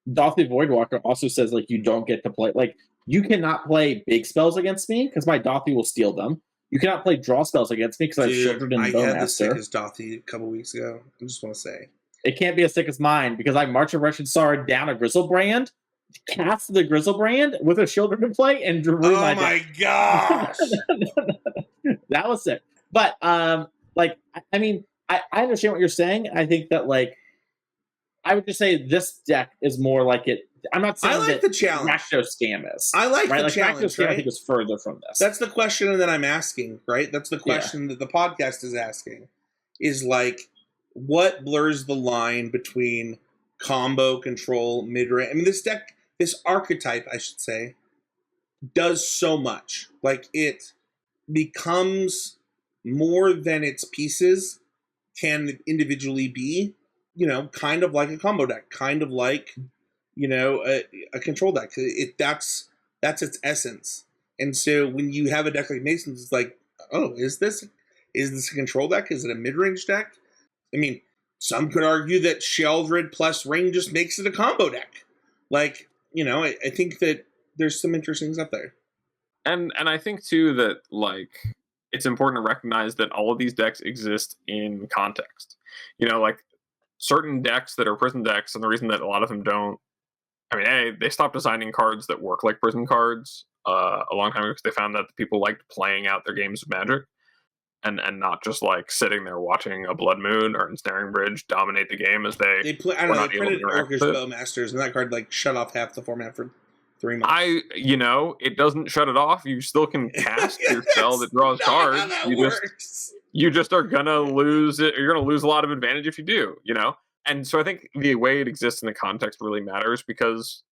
Dauthi Voidwalker also says, like, you don't get to play, like, you cannot play big spells against me because my Dauthi will steal them. You cannot play draw spells against me because I have Shieldred and Bowmaster. I had the sickest Dauthi a couple weeks ago. I just want to say. It can't be as sick as mine because I March of Wretched Sorrow down a Griselbrand, cast the Griselbrand with a Shieldred in play, and drew my deck. Oh my gosh! That was sick. But, like, I mean, I understand what you're saying. I think that, like, I would just say this deck is more like it. I'm not saying that the challenge. Rakdos Scam is. I like the challenge. Rakdos Scam, I think, is further from this.
That's the question that I'm asking, right? That's the question that the podcast is asking. Is like, what blurs the line between combo, control, mid-range? I mean, this deck, this archetype, I should say, does so much. Like, it becomes more than its pieces can individually be. You know, kind of like a combo deck, kind of like, you know, a control deck. That's its essence. And so when you have a deck like Mason's, it's like, oh, is this a control deck? Is it a mid-range deck? I mean, some could argue that Sheldred plus Ring just makes it a combo deck. Like, you know, I think that there's some interesting stuff there.
And I think too that, like, it's important to recognize that all of these decks exist in context. You know, like, certain decks that are prison decks, and the reason that a lot of them don't, I mean, they stopped designing cards that work like prison cards a long time ago because they found that people liked playing out their games of Magic and not just like sitting there watching a Blood Moon or Ensnaring Bridge dominate the game as they
printed Orcish Bowmasters, and that card like shut off half the format for 3 months.
It doesn't shut it off. You still can cast your spell that draws cards. You just are gonna lose it. You're gonna lose a lot of advantage if you do, you know? And so I think the way it exists in the context really matters because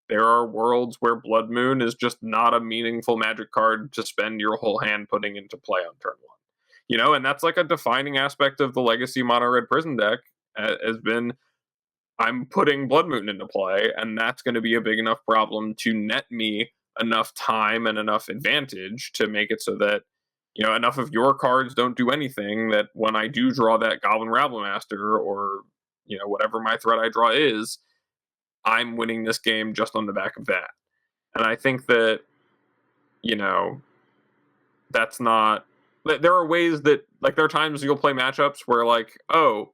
there are worlds where Blood Moon is just not a meaningful Magic card to spend your whole hand putting into play on turn 1. You know, and that's like a defining aspect of the Legacy Mono Red Prison deck has been, I'm putting Blood Moon into play, and that's going to be a big enough problem to net me enough time and enough advantage to make it so that, you know, enough of your cards don't do anything that when I do draw that Goblin Rabblemaster or, you know, whatever my threat I draw is, I'm winning this game just on the back of that. And I think that, you know, that's not... There are ways that, like, there are times you'll play matchups where, like, oh,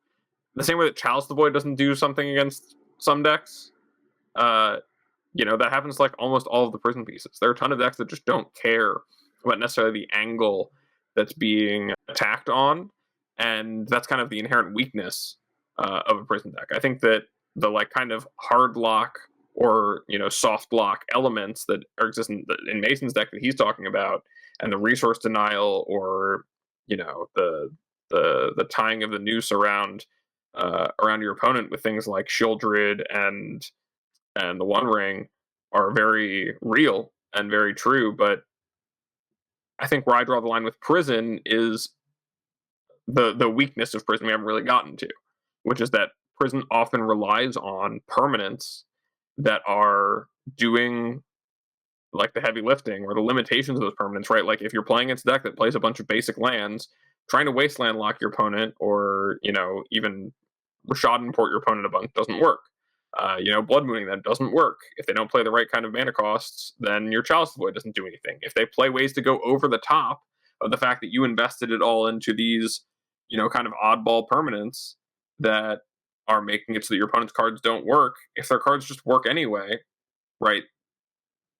the same way that Chalice the Void doesn't do something against some decks, you know, that happens to, like, almost all of the prison pieces. There are a ton of decks that just don't care about necessarily the angle that's being attacked on, and that's kind of the inherent weakness of a prison deck. I think that the, like, kind of hard lock or, you know, soft lock elements that exist in Mason's deck that he's talking about, and the resource denial or, you know, the tying of the noose around your opponent with things like Shieldred and the One Ring are very real and very true, but I think where I draw the line with Prison is the weakness of Prison we haven't really gotten to, which is that Prison often relies on permanents that are doing like the heavy lifting or the limitations of those permanents, right? Like if you're playing against a deck that plays a bunch of basic lands, trying to wasteland lock your opponent or, even Rashad import your opponent a bunch doesn't work. Blood mooning them doesn't work. If they don't play the right kind of mana costs, then your Chalice of the Void doesn't do anything. If they play ways to go over the top of the fact that you invested it all into these, kind of oddball permanents that are making it so that your opponent's cards don't work, if their cards just work anyway, right,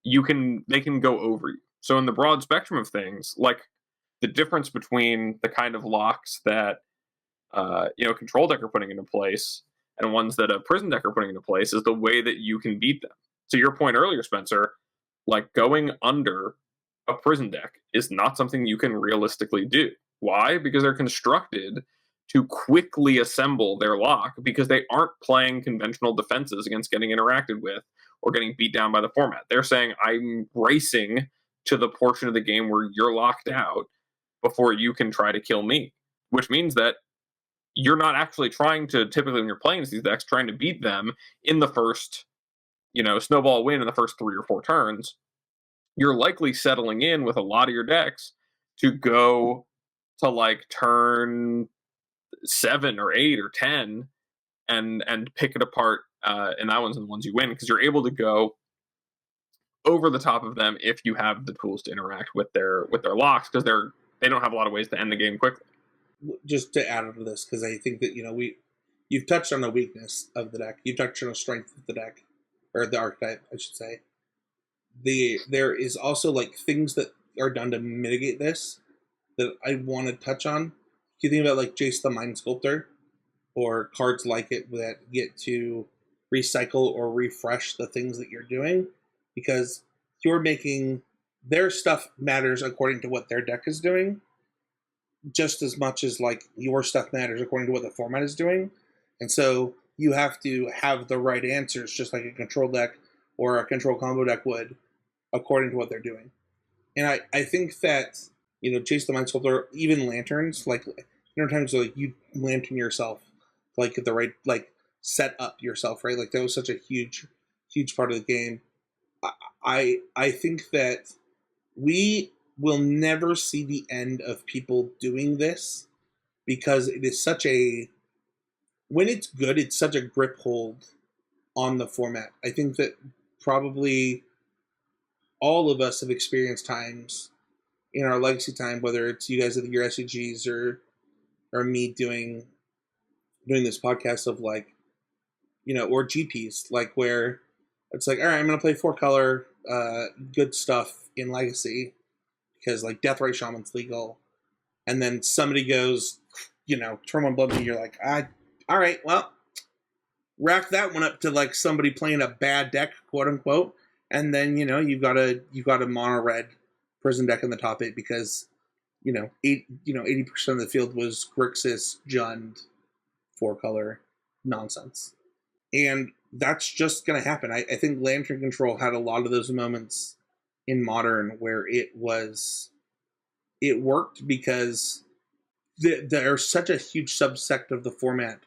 they can go over you. So in the broad spectrum of things, like the difference between the kind of locks that control deck are putting into place and ones that a Prison deck are putting into place is the way that you can beat them. To your point earlier, Spencer, like going under a Prison deck is not something you can realistically do. Why? Because they're constructed to quickly assemble their lock because they aren't playing conventional defenses against getting interacted with or getting beat down by the format. They're saying, I'm racing to the portion of the game where you're locked out before you can try to kill me, which means that you're not actually trying to, typically when you're playing these decks, trying to beat them in the first, snowball win in the first 3 or 4 turns. You're likely settling in with a lot of your decks to go to like turn 7 or 8 or 10 and pick it apart, and that one's the ones you win because you're able to go over the top of them if you have the tools to interact with their locks because they don't have a lot of ways to end the game quickly.
Just to add on to this, because I think that you've touched on the weakness of the deck, you've touched on the strength of the deck, or the archetype, I should say. There is also like things that are done to mitigate this that I want to touch on. If you think about like Jace the Mind Sculptor, or cards like it that get to recycle or refresh the things that you're doing, because you're making their stuff matters according to what their deck is doing, just as much as like your stuff matters according to what the format is doing. And so you have to have the right answers, just like a control deck or a control combo deck would, according to what they're doing. And I think that, Chase the Mind Sculptor, even lanterns, like, times like you lantern yourself, like the right, like set up yourself, right? Like that was such a huge part of the game. I think that we will never see the end of people doing this because it is when it's good, it's such a grip hold on the format. I think that probably all of us have experienced times in our legacy time, whether it's you guys at your SCGs or me doing this podcast of like, or GPs, like where it's like, all right, I'm going to play 4-color good stuff in Legacy because like Deathrite Shaman's legal. And then somebody goes, turn 1 blood, and you're like, all right, well, rack that one up to like somebody playing a bad deck, quote unquote. And then, you've got a mono red Prison deck in the top 8 because, 80% of the field was Grixis, Jund, 4-color nonsense. And that's just going to happen. I think Lantern Control had a lot of those moments in Modern where it worked because there's such a huge subsect of the format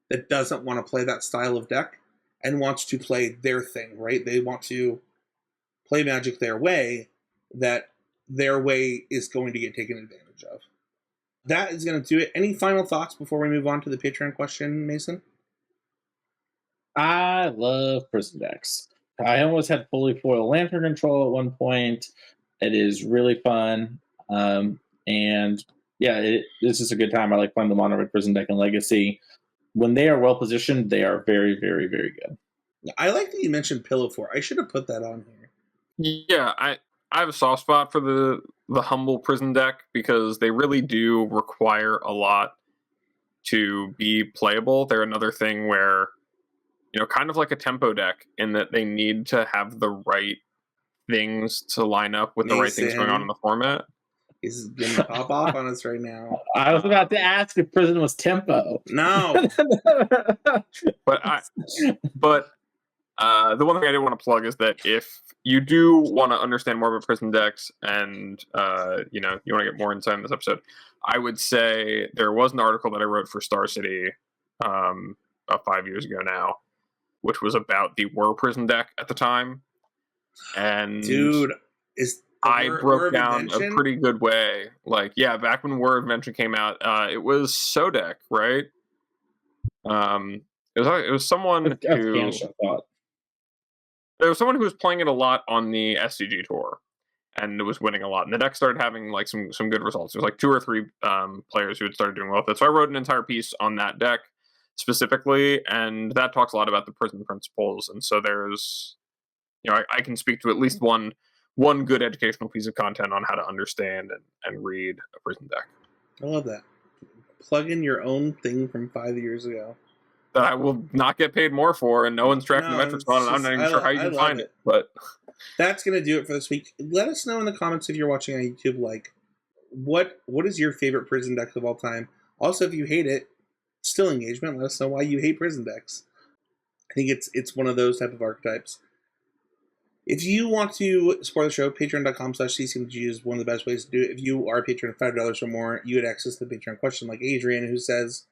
that doesn't want to play that style of deck and wants to play their thing, right? They want to play Magic their way, that their way is going to get taken advantage of. That is going to do it. Any final thoughts before we move on to the Patreon question, Mason?
I love Prison decks. I almost had fully foil Lantern Control at one point. It is really fun. And yeah, this is a good time. I like playing the mono red Prison deck in Legacy. When they are well positioned, they are very, very, very good.
I like that you mentioned Pillow Fort. I should have put that on here.
Yeah, I have a soft spot for the humble Prison deck because they really do require a lot to be playable. They're another thing where, kind of like a tempo deck in that they need to have the right things to line up with the right things going on in the format.
He's going to pop off on us right now.
I was about to ask if Prison was tempo.
No.
But The one thing I did want to plug is that if you do want to understand more about prison decks and you want to get more insight in this episode, I would say there was an article that I wrote for Star City about 5 years ago now, which was about the Whir prison deck at the time. And
dude,
I broke down a pretty good way. Like, yeah, back when Whir Invention came out, it was Sodek, right? It was someone who there was someone who was playing it a lot on the SCG tour, and it was winning a lot. And the deck started having like some good results. There was like 2 or 3 players who had started doing well with it. So I wrote an entire piece on that deck specifically, and that talks a lot about the prison principles. And so there's, I can speak to at least one good educational piece of content on how to understand and read a prison deck.
I love that. Plug in your own thing from 5 years ago
that I will not get paid more for, and no one's tracking the metrics on it. I'm not even sure how you can find it. But
that's going to do it for this week. Let us know in the comments if you're watching on YouTube, like, what is your favorite prison deck of all time? Also, if you hate it, still engagement. Let us know why you hate prison decks. I think it's one of those type of archetypes. If you want to support the show, patreon.com/ccmg is one of the best ways to do it. If you are a patron of $5 or more, you get access to the Patreon question, like Adrian, who says,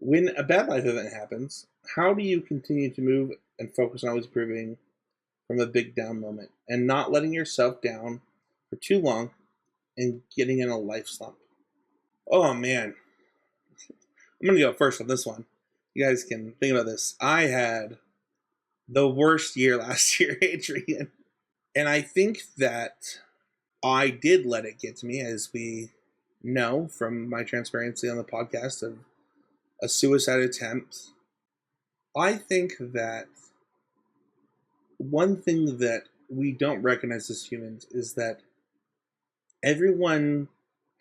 when a bad life event happens, how do you continue to move and focus on always improving from a big down moment and not letting yourself down for too long and getting in a life slump? Oh, man. I'm going to go first on this one. You guys can think about this. I had the worst year last year, Adrian. And I think that I did let it get to me, as we know from my transparency on the podcast of a suicide attempt. I think that one thing that we don't recognize as humans is that everyone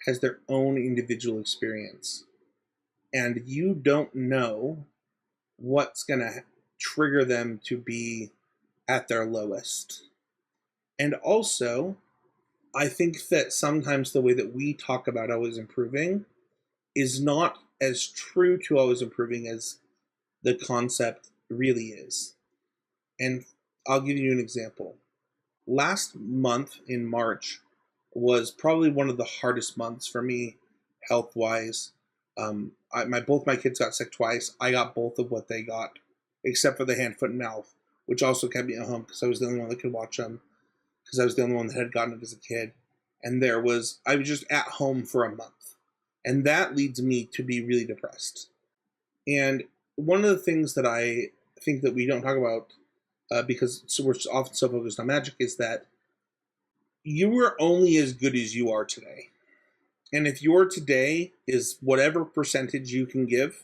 has their own individual experience. And you don't know what's going to trigger them to be at their lowest. And also, I think that sometimes the way that we talk about always improving is not as true to always improving as the concept really is. And I'll give you an example. Last month in March was probably one of the hardest months for me health-wise. Both my kids got sick twice. I got both of what they got, except for the hand, foot, and mouth, which also kept me at home because I was the only one that could watch them, because I was the only one that had gotten it as a kid. And I was just at home for a month. And that leads me to be really depressed. And one of the things that I think that we don't talk about, because we're often so focused on Magic, is that you are only as good as you are today. And if your today is whatever percentage you can give,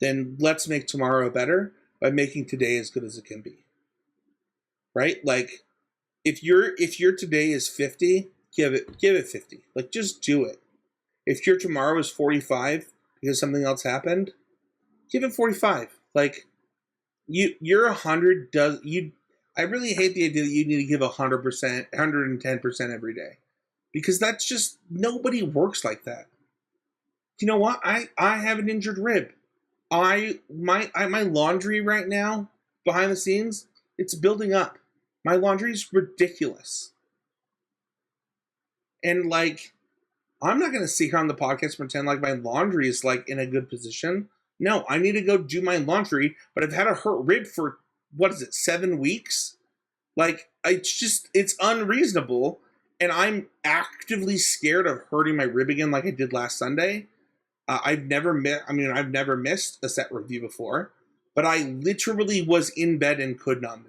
then let's make tomorrow better by making today as good as it can be. Right? Like, if your today is 50, give it 50. Like, just do it. If your tomorrow is 45 because something else happened, give it 45. Like, your 100 I really hate the idea that you need to give 100%, 110% every day, because that's just, nobody works like that. You know what? I have an injured rib. My laundry right now, behind the scenes, it's building up. My laundry is ridiculous. And, like, I'm not going to sit here on the podcast and pretend like my laundry is, like, in a good position. No, I need to go do my laundry, but I've had a hurt rib for, 7 weeks? Like, it's unreasonable, and I'm actively scared of hurting my rib again like I did last Sunday. I've never missed a set review before, but I literally was in bed and could not move.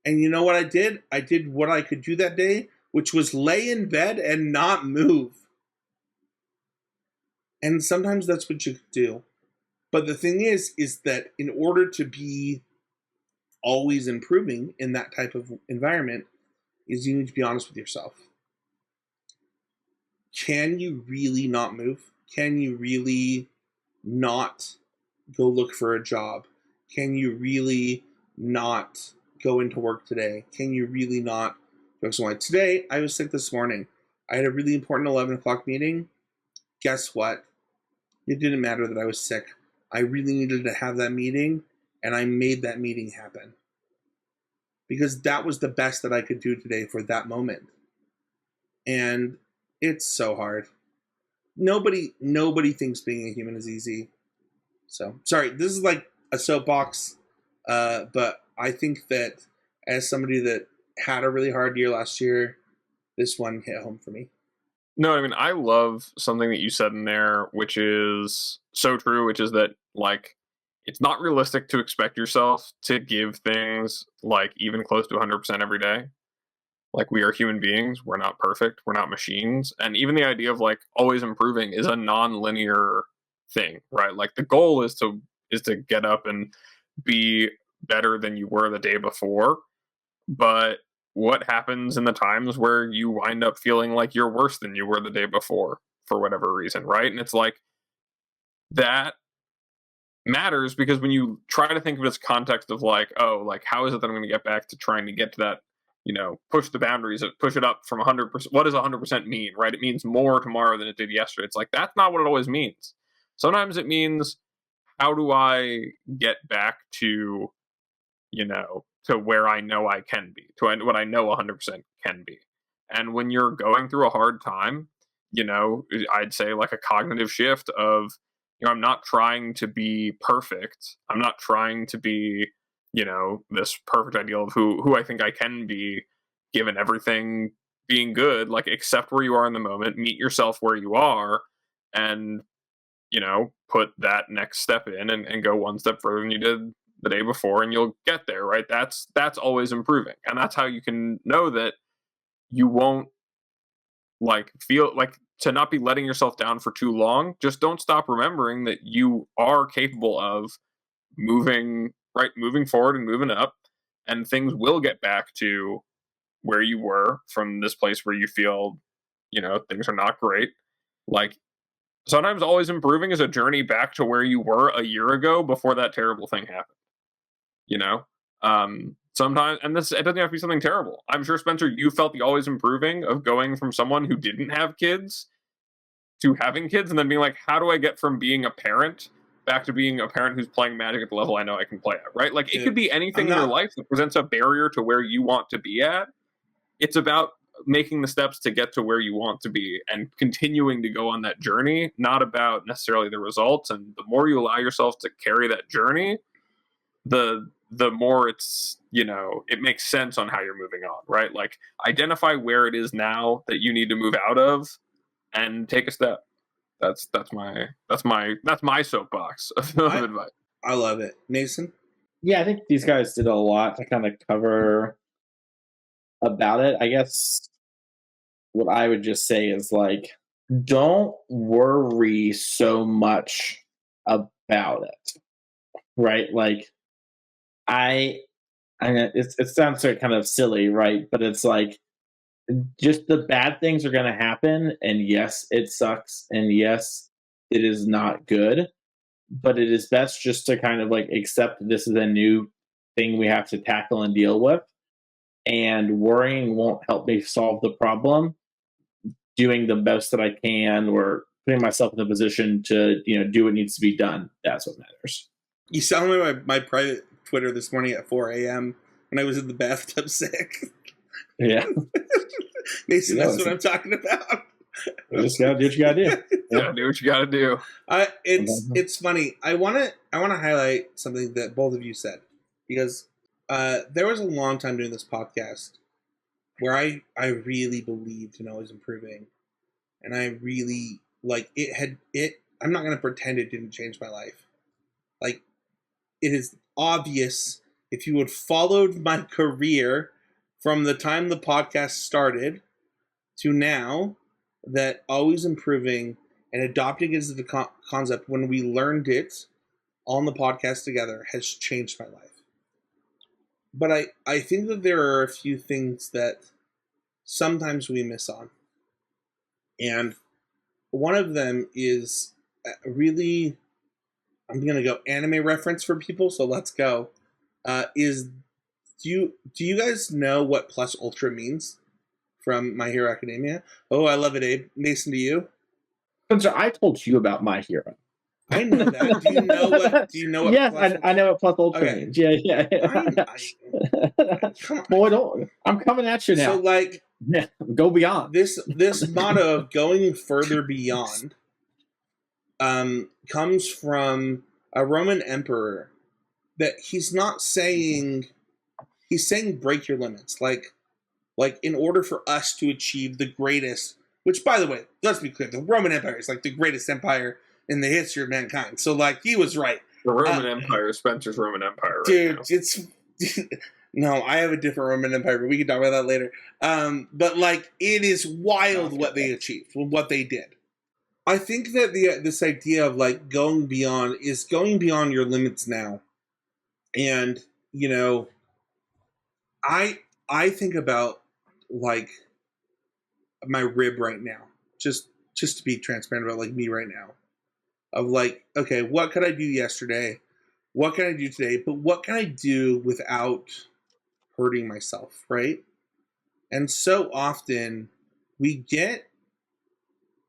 And you know what I did? I did what I could do that day, which was lay in bed and not move. And sometimes that's what you do. But the thing is that in order to be always improving in that type of environment, is you need to be honest with yourself. Can you really not move? Can you really not go look for a job? Can you really not go into work today? Can you really not focus on it? Today, I was sick this morning. I had a really important 11 o'clock meeting. Guess what? It didn't matter that I was sick. I really needed to have that meeting, and I made that meeting happen because that was the best that I could do today for that moment. And it's so hard. Nobody thinks being a human is easy. So sorry, this is like a soapbox, but I think that as somebody that had a really hard year last year, this one hit home for me.
No, I mean, I love something that you said in there, which is so true, which is that, like, it's not realistic to expect yourself to give things, like, even close to 100% every day. Like, we are human beings. We're not perfect. We're not machines. And even the idea of, like, always improving is a non-linear thing, right? Like, the goal is to get up and be better than you were the day before. But what happens in the times where you wind up feeling like you're worse than you were the day before for whatever reason, right? And it's like that matters because when you try to think of it as context of like, oh, like how is it that I'm going to get back to trying to get to that, push the boundaries, push it up from 100%. What does 100% mean, right? It means more tomorrow than it did yesterday. It's like, that's not what it always means. Sometimes it means, how do I get back to, to where I know I can be, to what I know 100% can be. And when you're going through a hard time, I'd say like a cognitive shift of, I'm not trying to be perfect. I'm not trying to be, this perfect ideal of who I think I can be, given everything being good. Like, accept where you are in the moment, meet yourself where you are, and, put that next step in and go one step further than you did the day before, and you'll get there, right? That's always improving. And that's how you can know that you won't feel like to not be letting yourself down for too long. Just don't stop remembering that you are capable of moving forward and moving up, and things will get back to where you were from this place where you feel, things are not great. Like, sometimes always improving is a journey back to where you were a year ago before that terrible thing happened. Sometimes, and it doesn't have to be something terrible. I'm sure, Spencer, you felt the always improving of going from someone who didn't have kids to having kids, and then being like, how do I get from being a parent back to being a parent who's playing Magic at the level I know I can play at, right? Like, it could be anything in your life that presents a barrier to where you want to be at. It's about making the steps to get to where you want to be and continuing to go on that journey, not about necessarily the results. And the more you allow yourself to carry that journey, the more it's, it makes sense on how you're moving on, right? Like, identify where it is now that you need to move out of and take a step. That's my soapbox of advice.
I love it. Mason?
Yeah, I think these guys did a lot to kind of cover about it. I guess what I would just say is, like, don't worry so much about it, right? Like, it sounds so kind of silly, right? But it's like, just the bad things are going to happen, and yes, it sucks, and yes, it is not good, but it is best just to kind of like accept this is a new thing we have to tackle and deal with, and worrying won't help me solve the problem. Doing the best that I can, or putting myself in the position to, do what needs to be done, that's what matters.
You sound like my private Twitter this morning at 4 a.m. when I was in the bathtub sick.
Yeah.
Mason, that's what I'm talking about.
You just gotta do what you gotta do.
Yeah, do what you gotta do.
It's funny. I wanna highlight something that both of you said, because there was a long time doing this podcast where I really believed in always improving, and I really I'm not gonna pretend it didn't change my life. Like, it is obvious if you had followed my career from the time the podcast started to now, that always improving and adopting it as the concept when we learned it on the podcast together has changed my life. But I think that there are a few things that sometimes we miss on. And one of them is really, I'm going to go anime reference for people, so let's go. Do you guys know what Plus Ultra means from My Hero Academia? Oh, I love it, Abe. Mason, to you?
Spencer, I told you about My Hero.
I know that. Do you know what? Do you know what?
Yes,
plus
I know what plus ultra
Okay.
means. Yeah.
Come on.
Boy, I'm coming at you now.
So like
Yeah, go beyond.
this motto of going further beyond comes from a Roman emperor that he's saying break your limits. Like in order for us to achieve the greatest, which by the way, let's be clear, the Roman Empire is like the greatest empire in the history of mankind. So like he was right.
The Roman Empire, Spencer's Roman Empire.
Dude, it's no, I have a different Roman Empire, but we can talk about that later. But like, it is wild what they achieved, what they did. I think that this idea of like going beyond your limits now, and you know, I think about like my rib right now, just to be transparent about like me right now, of like, okay, what could I do yesterday? What can I do today? But what can I do without hurting myself, right? And so often we get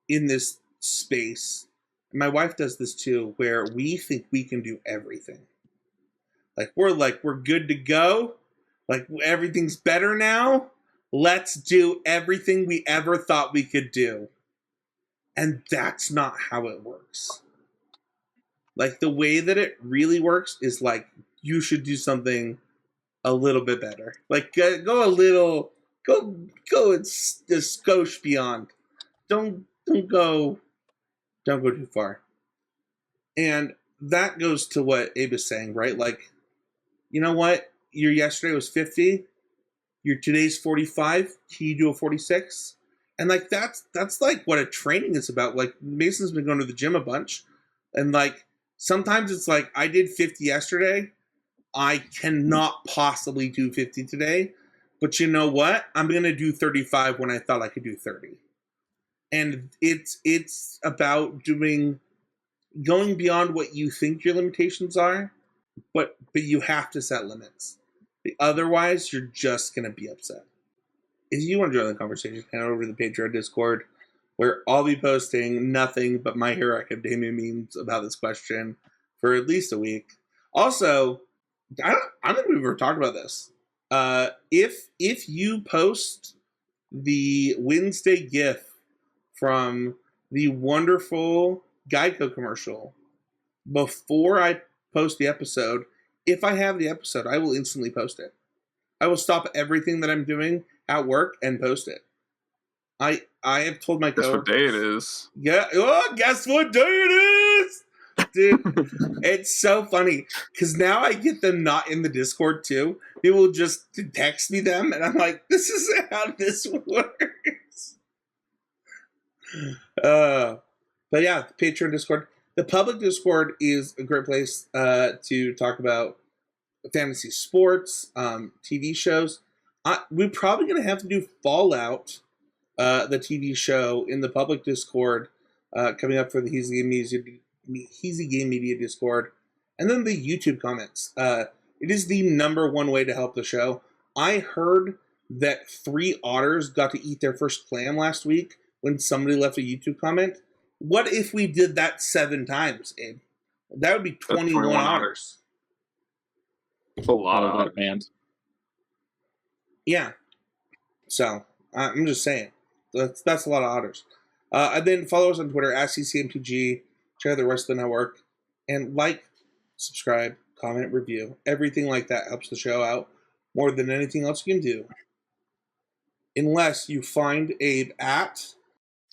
in this space, and my wife does this too, where we think we can do everything. Like we're good to go. Like everything's better now. Let's do everything we ever thought we could do. And that's not how it works. Like the way that it really works is like you should do something a little bit better. Like go a skosh beyond. Don't go too far. And that goes to what Abe is saying, right? Like, you know what? Your yesterday was 50. Your today's 45. Can you do a 46? And like that's like what a training is about. Like Mason's been going to the gym a bunch, and like sometimes it's like I did 50 yesterday. I cannot possibly do 50 today. But you know what? I'm going to do 35 when I thought I could do 30. And it's about going beyond what you think your limitations are, but you have to set limits. Otherwise, you're just going to be upset. If you want to join the conversation, head over to the Patreon Discord, where I'll be posting nothing but My Hero Academia memes about this question for at least a week. Also, I don't think we've ever talked about this. If you post the Wednesday GIF from the wonderful Geico commercial before I post the episode, if I have the episode, I will instantly post it. I will stop everything that I'm doing at work and post it. I have told my
Guess what day it is.
Yeah. Oh, guess what day it is? Dude, it's so funny because now I get them not in the Discord too. People will just text me them, and I'm like, this isn't how this works. But yeah, the Patreon Discord. The public Discord is a great place to talk about fantasy sports, TV shows. We're probably going to have to do Fallout, the TV show, in the public Discord coming up for the Heezy Game Media Discord. And then the YouTube comments. It is the number one way to help the show. I heard that 3 otters got to eat their first clam last week when somebody left a YouTube comment. What if we did that 7 times, Abe? That would be 21 otters.
That's a lot of otters,
man.
Yeah. So, I'm just saying. That's a lot of otters. And then follow us on Twitter, @CCMTG. Check out the rest of the network. And like, subscribe, comment, review. Everything like that helps the show out more than anything else you can do. Unless you find Abe at...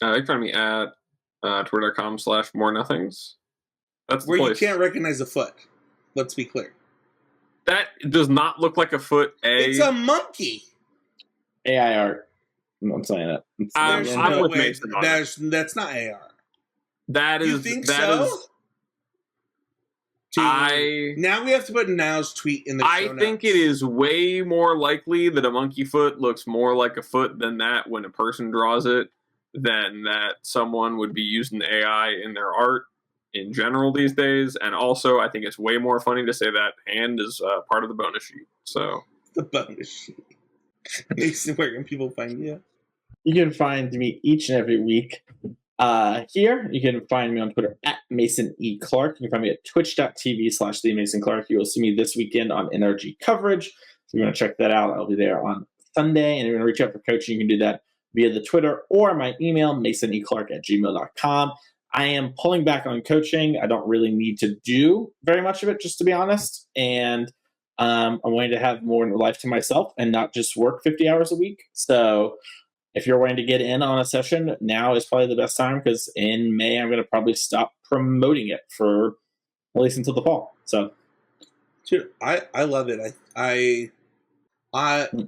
you can find me at twitter.com/morenothings. That's
where
the
you
place.
Can't recognize a foot. Let's be clear.
That does not look like a foot.
It's a monkey.
AI art. I'm not saying it.
I'm with Mason on it.
That's not AR.
That is.
You think
that
so?
Is,
now we have to put Now's tweet in the show
I think
notes.
it is way more likely that a monkey foot looks more like a foot than that when a person draws it, than that someone would be using AI in their art in general these days. And also, I think it's way more funny to say that hand is part of the bonus sheet. So
the bonus sheet. Mason, where can people find you?
You can find me each and every week here. You can find me on Twitter Mason E. Clark. You can find me at twitch.tv/TheMasonClark. You will see me this weekend on NRG coverage. So if you want to check that out, I'll be there on Sunday. And if you want to reach out for coaching, you can do that via the Twitter or my email, masoniclark@gmail.com. I am pulling back on coaching. I don't really need to do very much of it, just to be honest. And I'm wanting to have more life to myself and not just work 50 hours a week. So if you're wanting to get in on a session, now is probably the best time, because in May, I'm going to probably stop promoting it for at least until the fall. So,
dude, I love it.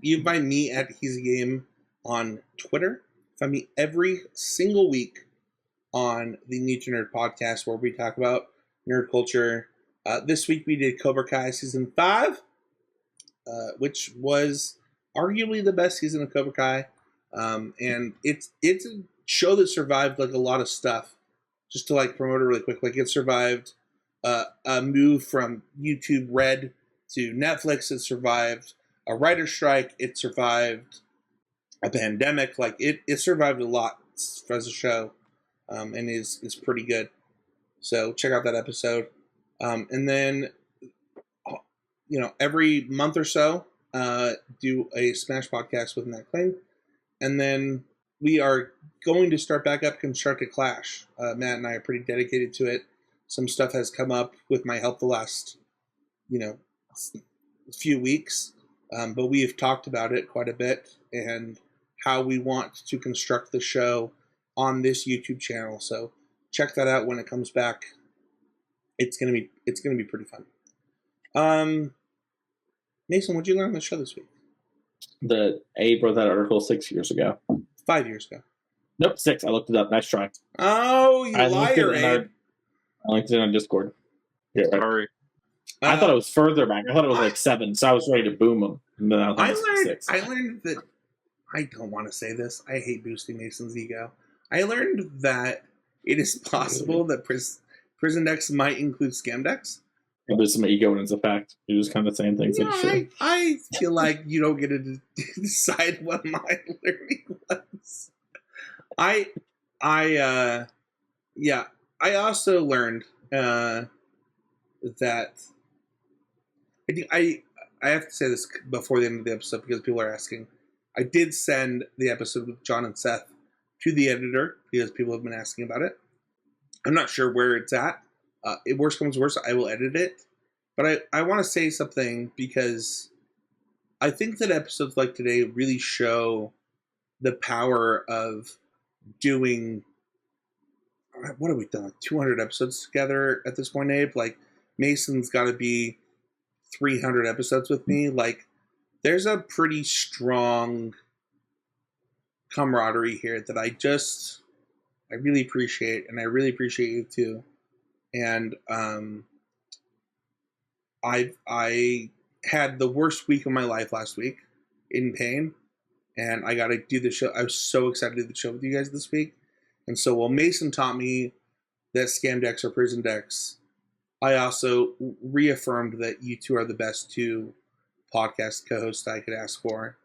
You find me at He's a Game on Twitter. Find me every single week on the Need to Nerd podcast, where we talk about nerd culture. This week we did Cobra Kai season 5, which was arguably the best season of Cobra Kai. And it's a show that survived like a lot of stuff. Just to like promote it really quick, like it survived a move from YouTube Red to Netflix. It survived a writer's strike. It survived a pandemic. Like it survived a lot as a show, and is pretty good. So check out that episode. And then, every month or so, do a Smash podcast with Matt Kling. And then we are going to start back up Constructed Clash. Matt and I are pretty dedicated to it. Some stuff has come up with my help the last, few weeks. But we have talked about it quite a bit and how we want to construct the show on this YouTube channel. So check that out when it comes back. It's gonna be pretty fun. Mason, what'd you learn on the show this week?
The Abe wrote that article 6 years ago.
5 years ago.
Nope, 6. I looked it up. Nice try.
Oh, you liar, Abe.
I linked it on Discord. Yeah, right.
Sorry.
I thought it was further back. I thought it was like 7, so I was ready to boom them. And then I
learned that, I don't want to say this. I hate boosting Mason's ego. I learned that it is possible that Prison Decks might include Scam Decks.
There's some ego when it's a fact. You're just kind of saying things.
I feel like you don't get to decide what my learning was. I also learned that I have to say this before the end of the episode because people are asking. I did send the episode with John and Seth to the editor because people have been asking about it. I'm not sure where it's at. If worse comes worse, I will edit it. But I want to say something because I think that episodes like today really show the power of doing, what have we done, 200 episodes together at this point, Abe? Like, Mason's got to be 300 episodes with me. Like, there's a pretty strong camaraderie here that I really appreciate, and I really appreciate you too. And I had the worst week of my life last week in pain, and I got to do the show. I was so excited to do the show with you guys this week. And so while Mason taught me that Scam Decks are Prison Decks, I also reaffirmed that you two are the best 2 podcast co-hosts I could ask for.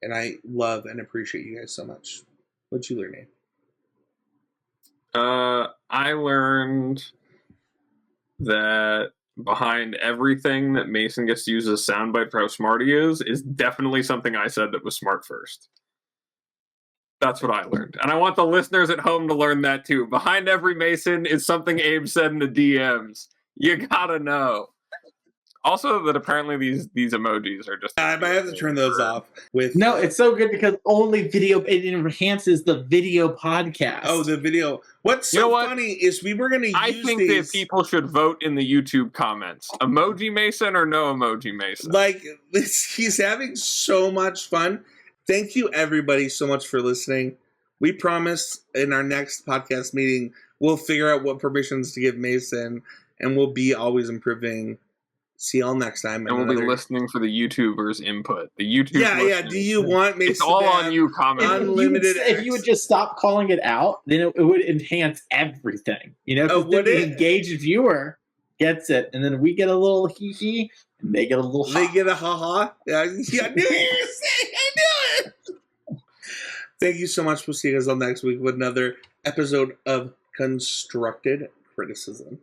And I love and appreciate you guys so much. What'd you learn, Abe?
I learned that behind everything that Mason gets to use as a soundbite for how smart he is definitely something I said that was smart first. That's what I learned. And I want the listeners at home to learn that too. Behind every Mason is something Abe said in the DMs. You gotta know. Also, that apparently these emojis are just...
I might have to turn those off.
No, it's so good because only video, it enhances the video podcast.
Oh, the video. What's so funny is we were going to use
I think that people should vote in the YouTube comments. Emoji Mason or no emoji Mason?
Like, he's having so much fun. Thank you, everybody, so much for listening. We promise in our next podcast meeting, we'll figure out what permissions to give Mason, and we'll be always improving. See y'all next time.
And we'll be listening for the YouTubers' input. The YouTube.
Yeah. Do you want Mason?
It's all on you, comment.
Unlimited.
If you would just stop calling it out, then it would enhance everything. Because then the engaged viewer gets it, and then we get a little hee hee, and they get a little.
They get a ha ha. Yeah, I knew you were saying. I knew it. Thank you so much. We'll see you guys all next week with another episode of Constructed criticism.